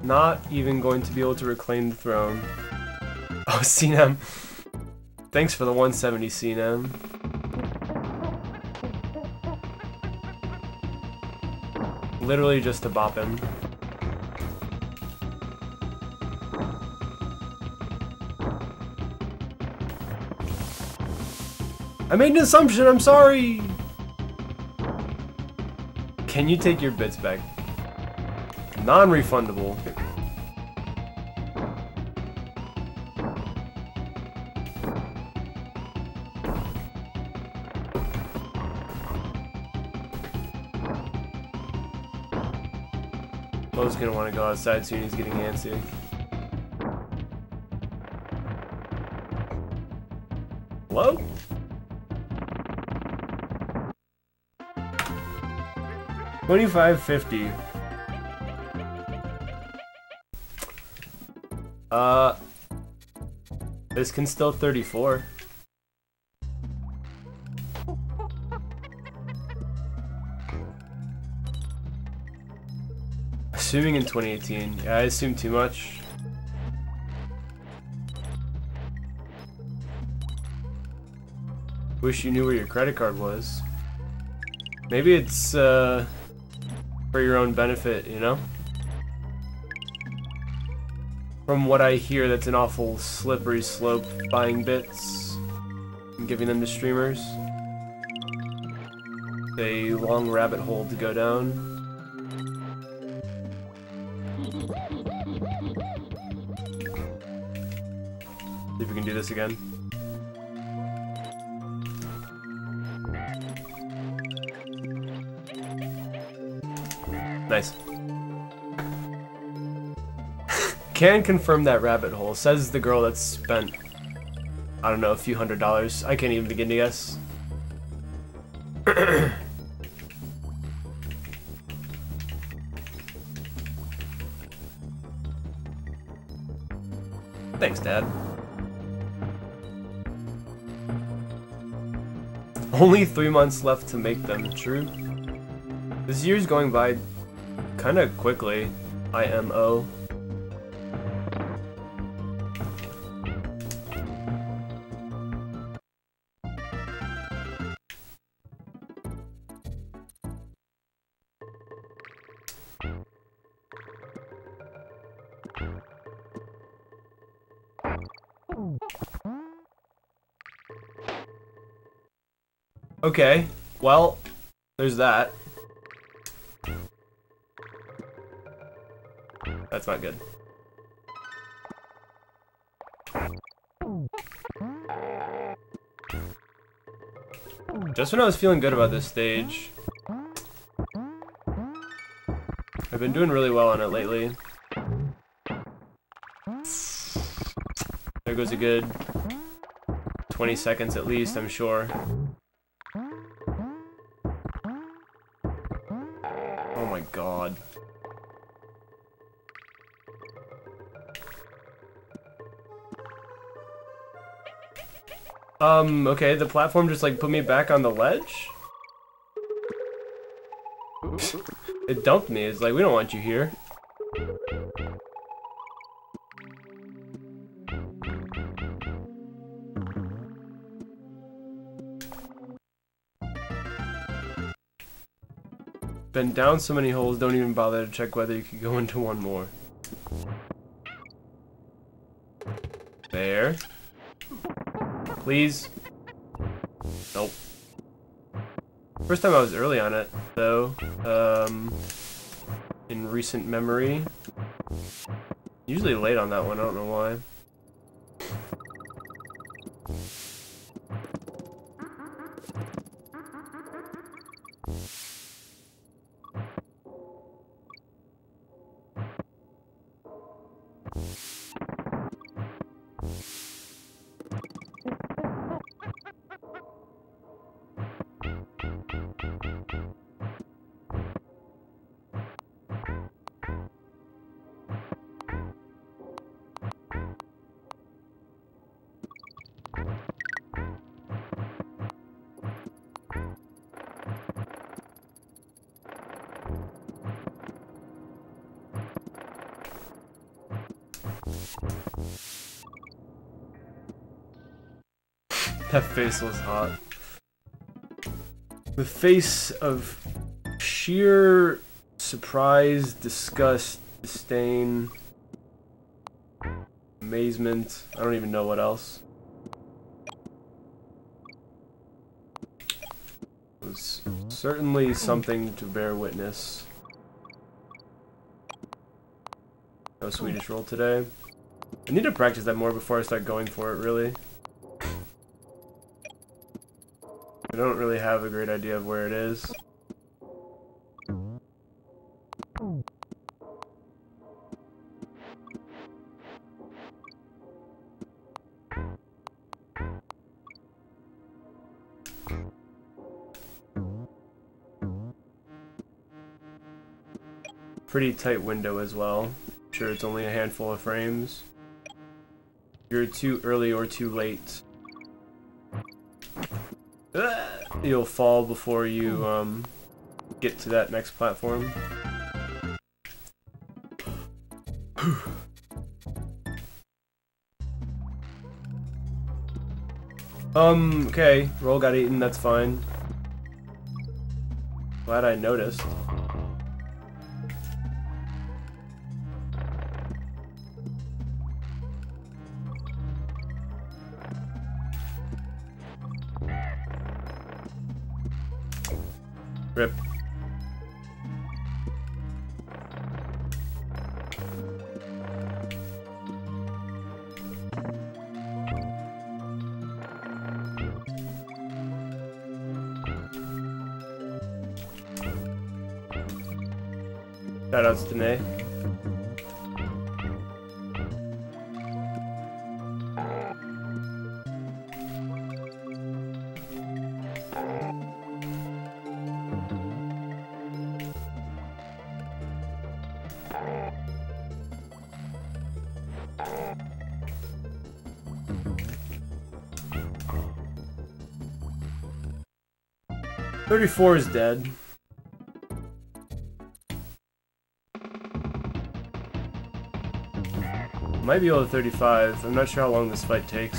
Not even going to be able to reclaim the throne. Oh, CNM. Thanks for the 170, CNM. Literally just to bop him. I made an assumption, I'm sorry! Can you take your bits back? Non-refundable. Mo's gonna want to go outside soon, he's getting antsy. Hello? $25.50. This can still 34. Assuming in 2018. Yeah, I assume too much. Wish you knew where your credit card was. Maybe it's, for your own benefit, you know? From what I hear, that's an awful slippery slope, buying bits and giving them to streamers. a long rabbit hole to go down. See if we can do this again. Nice. Can confirm that rabbit hole, says the girl that's spent, I don't know, a few $100s. I can't even begin to guess. Thanks, Dad. Only 3 months left to make them, true. This year's going by kind of quickly, IMO. Okay, well, there's that. That's not good. Just when I was feeling good about this stage, I've been doing really well on it lately. There goes a good 20 seconds at least, I'm sure. Oh my god. Okay, the platform just like put me back on the ledge? It dumped me, it's like, we don't want you here. Been down so many holes, don't even bother to check whether you could go into one more. There. Please. Nope. First time I was early on it, though. In recent memory. Usually late on that one, I don't know why. That face was hot. The face of sheer surprise, disgust, disdain, amazement. I don't even know what else. It was certainly something to bear witness. No Swedish roll today. I need to practice that more before I start going for it, really. I don't really have a great idea of where it is. Pretty tight window as well. Sure, it's only a handful of frames. You're too early or too late. You'll fall before you get to that next platform. Okay, roll got eaten, that's fine. Glad I noticed. Rip. Shoutouts to Nay. "34 is dead. Might be able to 35. I'm not sure how long this fight takes.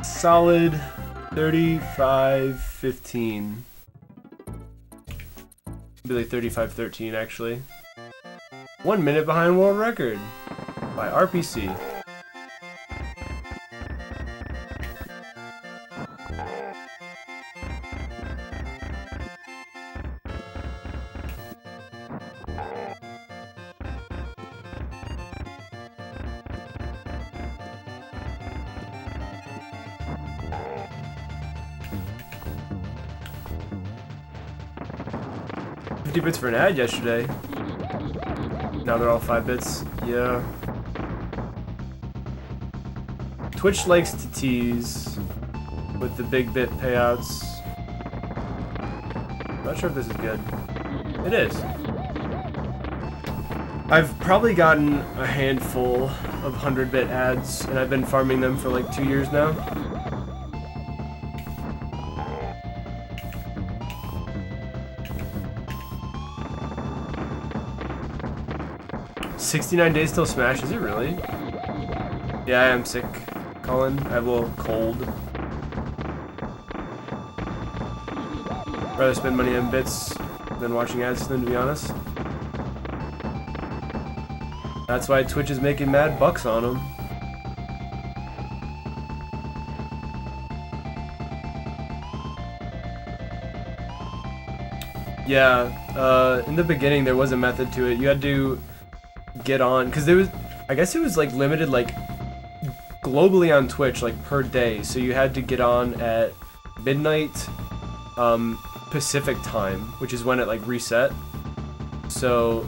Solid 35-15. Be like 35-13 actually. 1 minute behind world record by RPC. Bits for an ad yesterday. Now they're all 5 bits. Yeah. Twitch likes to tease with the big bit payouts. Not sure if this is good. It is. I've probably gotten a handful of 100-bit ads, and I've been farming them for like 2 years now. 69 days till Smash, is it really? Yeah, I am sick, Colin. I have a little cold. Rather spend money on bits than watching ads to them, to be honest. That's why Twitch is making mad bucks on them. Yeah, in the beginning there was a method to it. You had to get on, because there was, I guess it was like limited like globally on Twitch like per day, so you had to get on at midnight Pacific time, which is when it like reset. So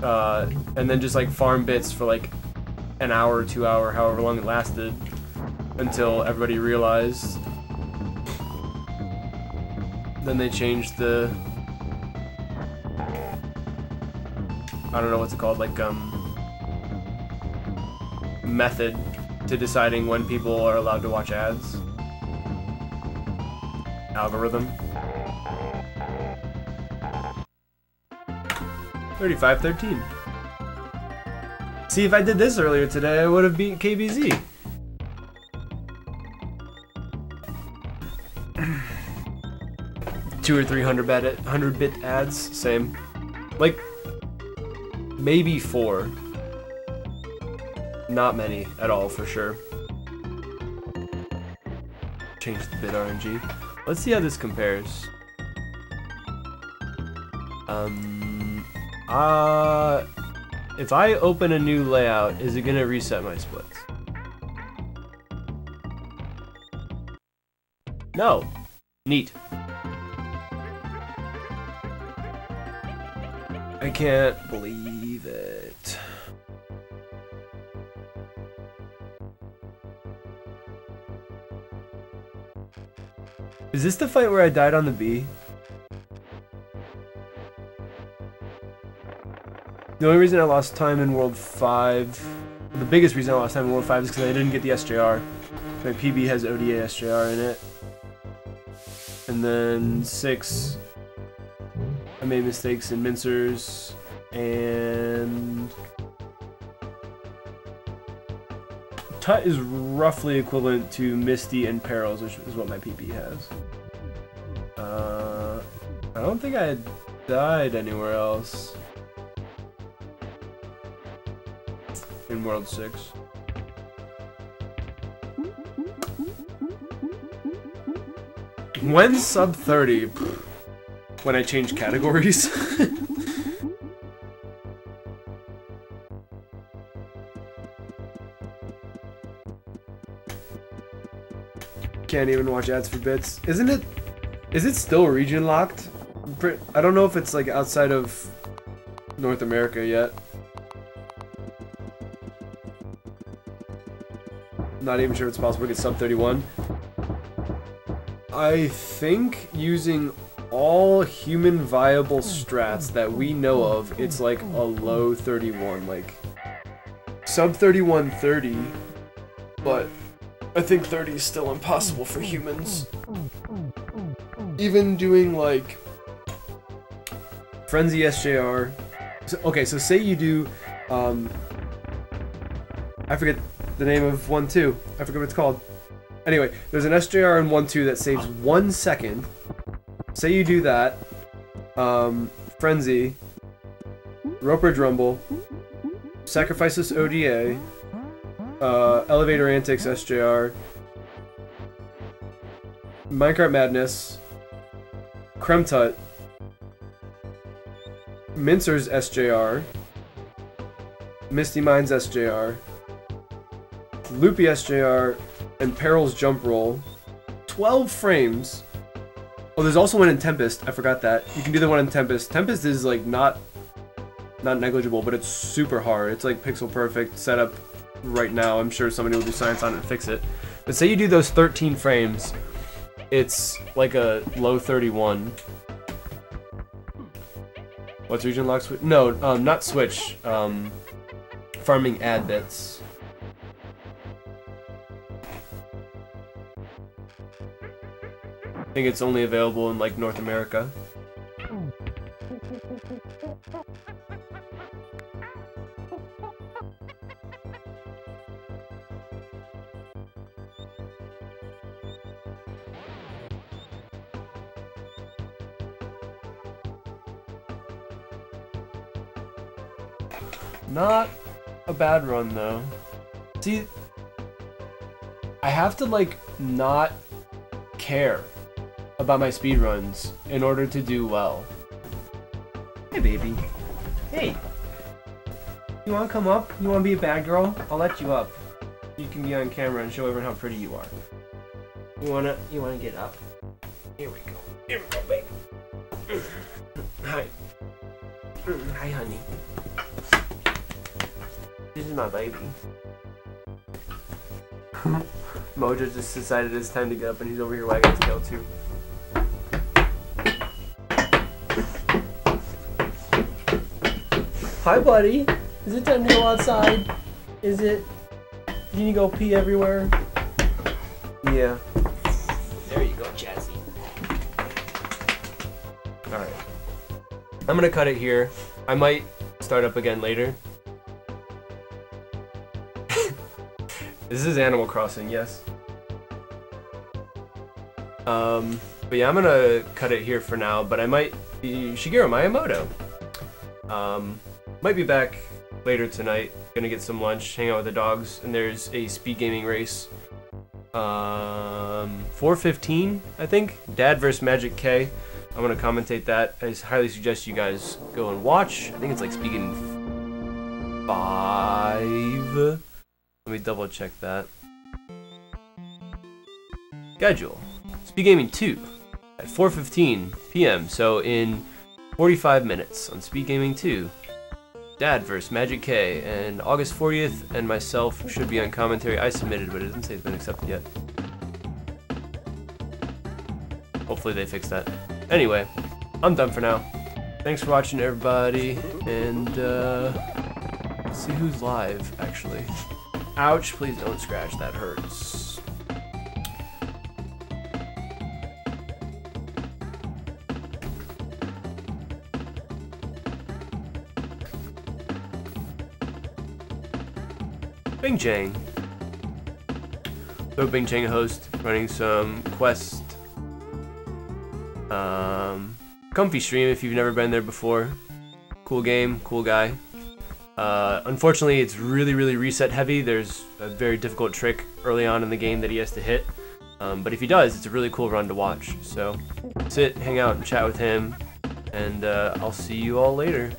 and then just like farm bits for like an hour, 2 hour, however long it lasted, until everybody realized. Then they changed the, I don't know what's it called, like method to deciding when people are allowed to watch ads. Algorithm. 35-13. See, if I did this earlier today, I would have beat KBZ. Two or 100-bit ads, same. Like, maybe 4. Not many at all, for sure. Change the bit RNG. Let's see how this compares. If I open a new layout, is it gonna reset my splits? No. Neat. I can't believe it. Is this the fight where I died on the bee? The only reason I lost time in World 5, the biggest reason I lost time in World 5 is because I didn't get the SJR. My PB has ODA SJR in it. And then 6, I made mistakes in mincers, and Tut is roughly equivalent to Misty and Perils, which is what my PP has. I don't think I had died anywhere else in World 6. When sub 30? When I change categories? Can't even watch ads for bits. Isn't it? Is it still region locked? I don't know if it's like outside of North America yet. Not even sure if it's possible to get sub 31. I think using all human viable strats that we know of, it's like a low 31, like sub 31 30, but I think 30 is still impossible for humans. Even doing like Frenzy SJR. Okay, so say you do, I forget the name of 1-2. I forget what it's called. Anyway, there's an SJR in 1-2 that saves 1 second. Say you do that, Frenzy, Roper Drumble, Sacrifices ODA, Elevator Antics SJR, Minecraft Madness, Kremtut, Mincer's SJR, Misty Minds SJR, Loopy SJR, and Peril's Jump Roll. 12 frames. Oh, there's also one in Tempest. I forgot that. You can do the one in Tempest. Tempest is like not negligible, but it's super hard. It's like pixel perfect setup right now. I'm sure somebody will do science on it and fix it. But say you do those 13 frames, it's like a low 31. What's region lock switch? No, not switch. Farming ad bits. I think it's only available in like North America. Not a bad run though. See, I have to like not care about my speedruns in order to do well. Hey baby. Hey. You wanna come up? You wanna be a bad girl? I'll let you up. You can be on camera and show everyone how pretty you are. You wanna get up? Here we go. Here we go, baby. Hi. Hi, honey. This is my baby. Mojo just decided it's time to get up and he's over here wagging his tail too. Hi buddy! Is it time to go outside? Is it? You need to go pee everywhere? Yeah. There you go, Jazzy. Alright. I'm gonna cut it here. I might start up again later. This is Animal Crossing, yes. But yeah, I'm gonna cut it here for now, but I might be Shigeru Miyamoto. Might be back later tonight. Gonna get some lunch, hang out with the dogs, and there's a speed gaming race. 4:15, I think. Dad versus Magic K. I'm gonna commentate that. I highly suggest you guys go and watch. I think it's like speed gaming 5. Let me double check that. Schedule. Speed Gaming 2 at 4:15 p.m. So in 45 minutes on Speed Gaming 2. Dad vs. Magic K, and August 40th and myself should be on commentary. I submitted, but it doesn't say it's been accepted yet. Hopefully they fix that. Anyway, I'm done for now. Thanks for watching, everybody, and let's see who's live, actually. Ouch, please don't scratch, that hurts. Bing Jang. Bing Chang host, running some Quest. Comfy stream if you've never been there before. Cool game, cool guy. Unfortunately, it's really reset heavy. There's a very difficult trick early on in the game that he has to hit. But if he does, it's a really cool run to watch. So sit, hang out, and chat with him. And I'll see you all later.